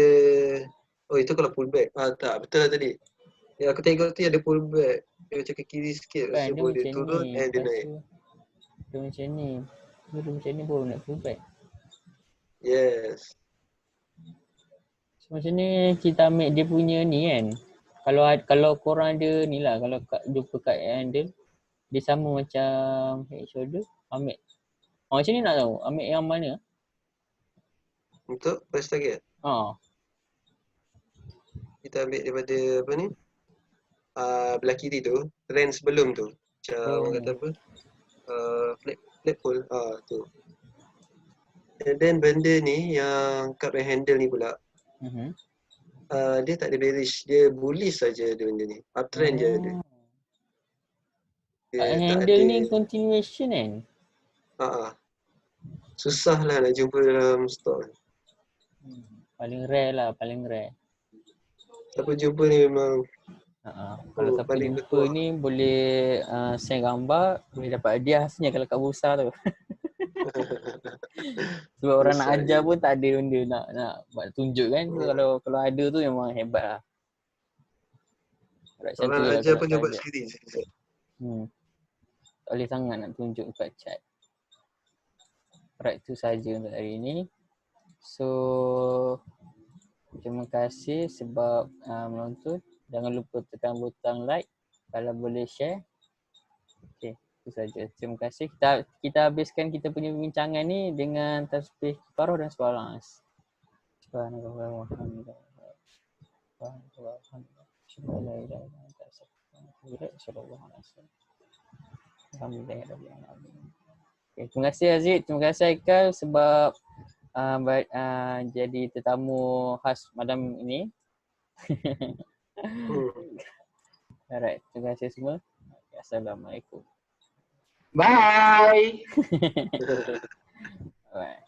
Oh itu kalau pull back. Tak. Betul lah tadi. Yang aku tengok tu ada pull back. Dia macam ke kiri sikit. Lepas Kan tu dia baru dia macam turun ni. and dia Lepas naik. tu dia macam ni. Dia macam ni baru nak pull back. Yes. So, macam ni kita ambil dia punya ni kan. Kalau korang ada ni lah. Kalau jumpa kat handle. Dia sama macam head shoulder. Ambil. Macam ni nak tahu. Ambil yang mana? Untuk press target. Kita ambil daripada apa ni? Belah kiri tu. Trend sebelum tu. Macam orang kata apa? Flat pull. Tu. And then benda ni yang cup and handle ni pula. Dia tak ada bearish. Dia bullish saja dia benda ni. Uptrend je ada. Cup and Dia tak handle ada. ni continuation kan? Susah lah nak jumpa dalam stock. Paling rare lah. Paling rare. Siapa jumpa ni memang Kalau siapa paling jumpa bertuah. ni boleh send gambar. Boleh dapat hadiah hasilnya kalau kat bursa tu. Sebab orang nak ajar pun tak ada benda nak buat tunjuk kan. So, kalau ada tu memang hebat lah. Orang nak ajar pun dia buat sendiri. Tak boleh sangat nak tunjuk kat chat. Alright, tu saja untuk hari ni. So, terima kasih sebab menonton. Jangan lupa tekan butang like. Kalau boleh share. Okay, itu saja. Terima kasih. Kita habiskan kita punya perbincangan ni dengan tasbih kifarah dan soalan. Subhanallah walhamdulillah. Okay, terima kasih Aziz, terima kasih Aikal sebab jadi tetamu khas malam ini. Alright, terima kasih semua. Assalamualaikum. Bye. Alright.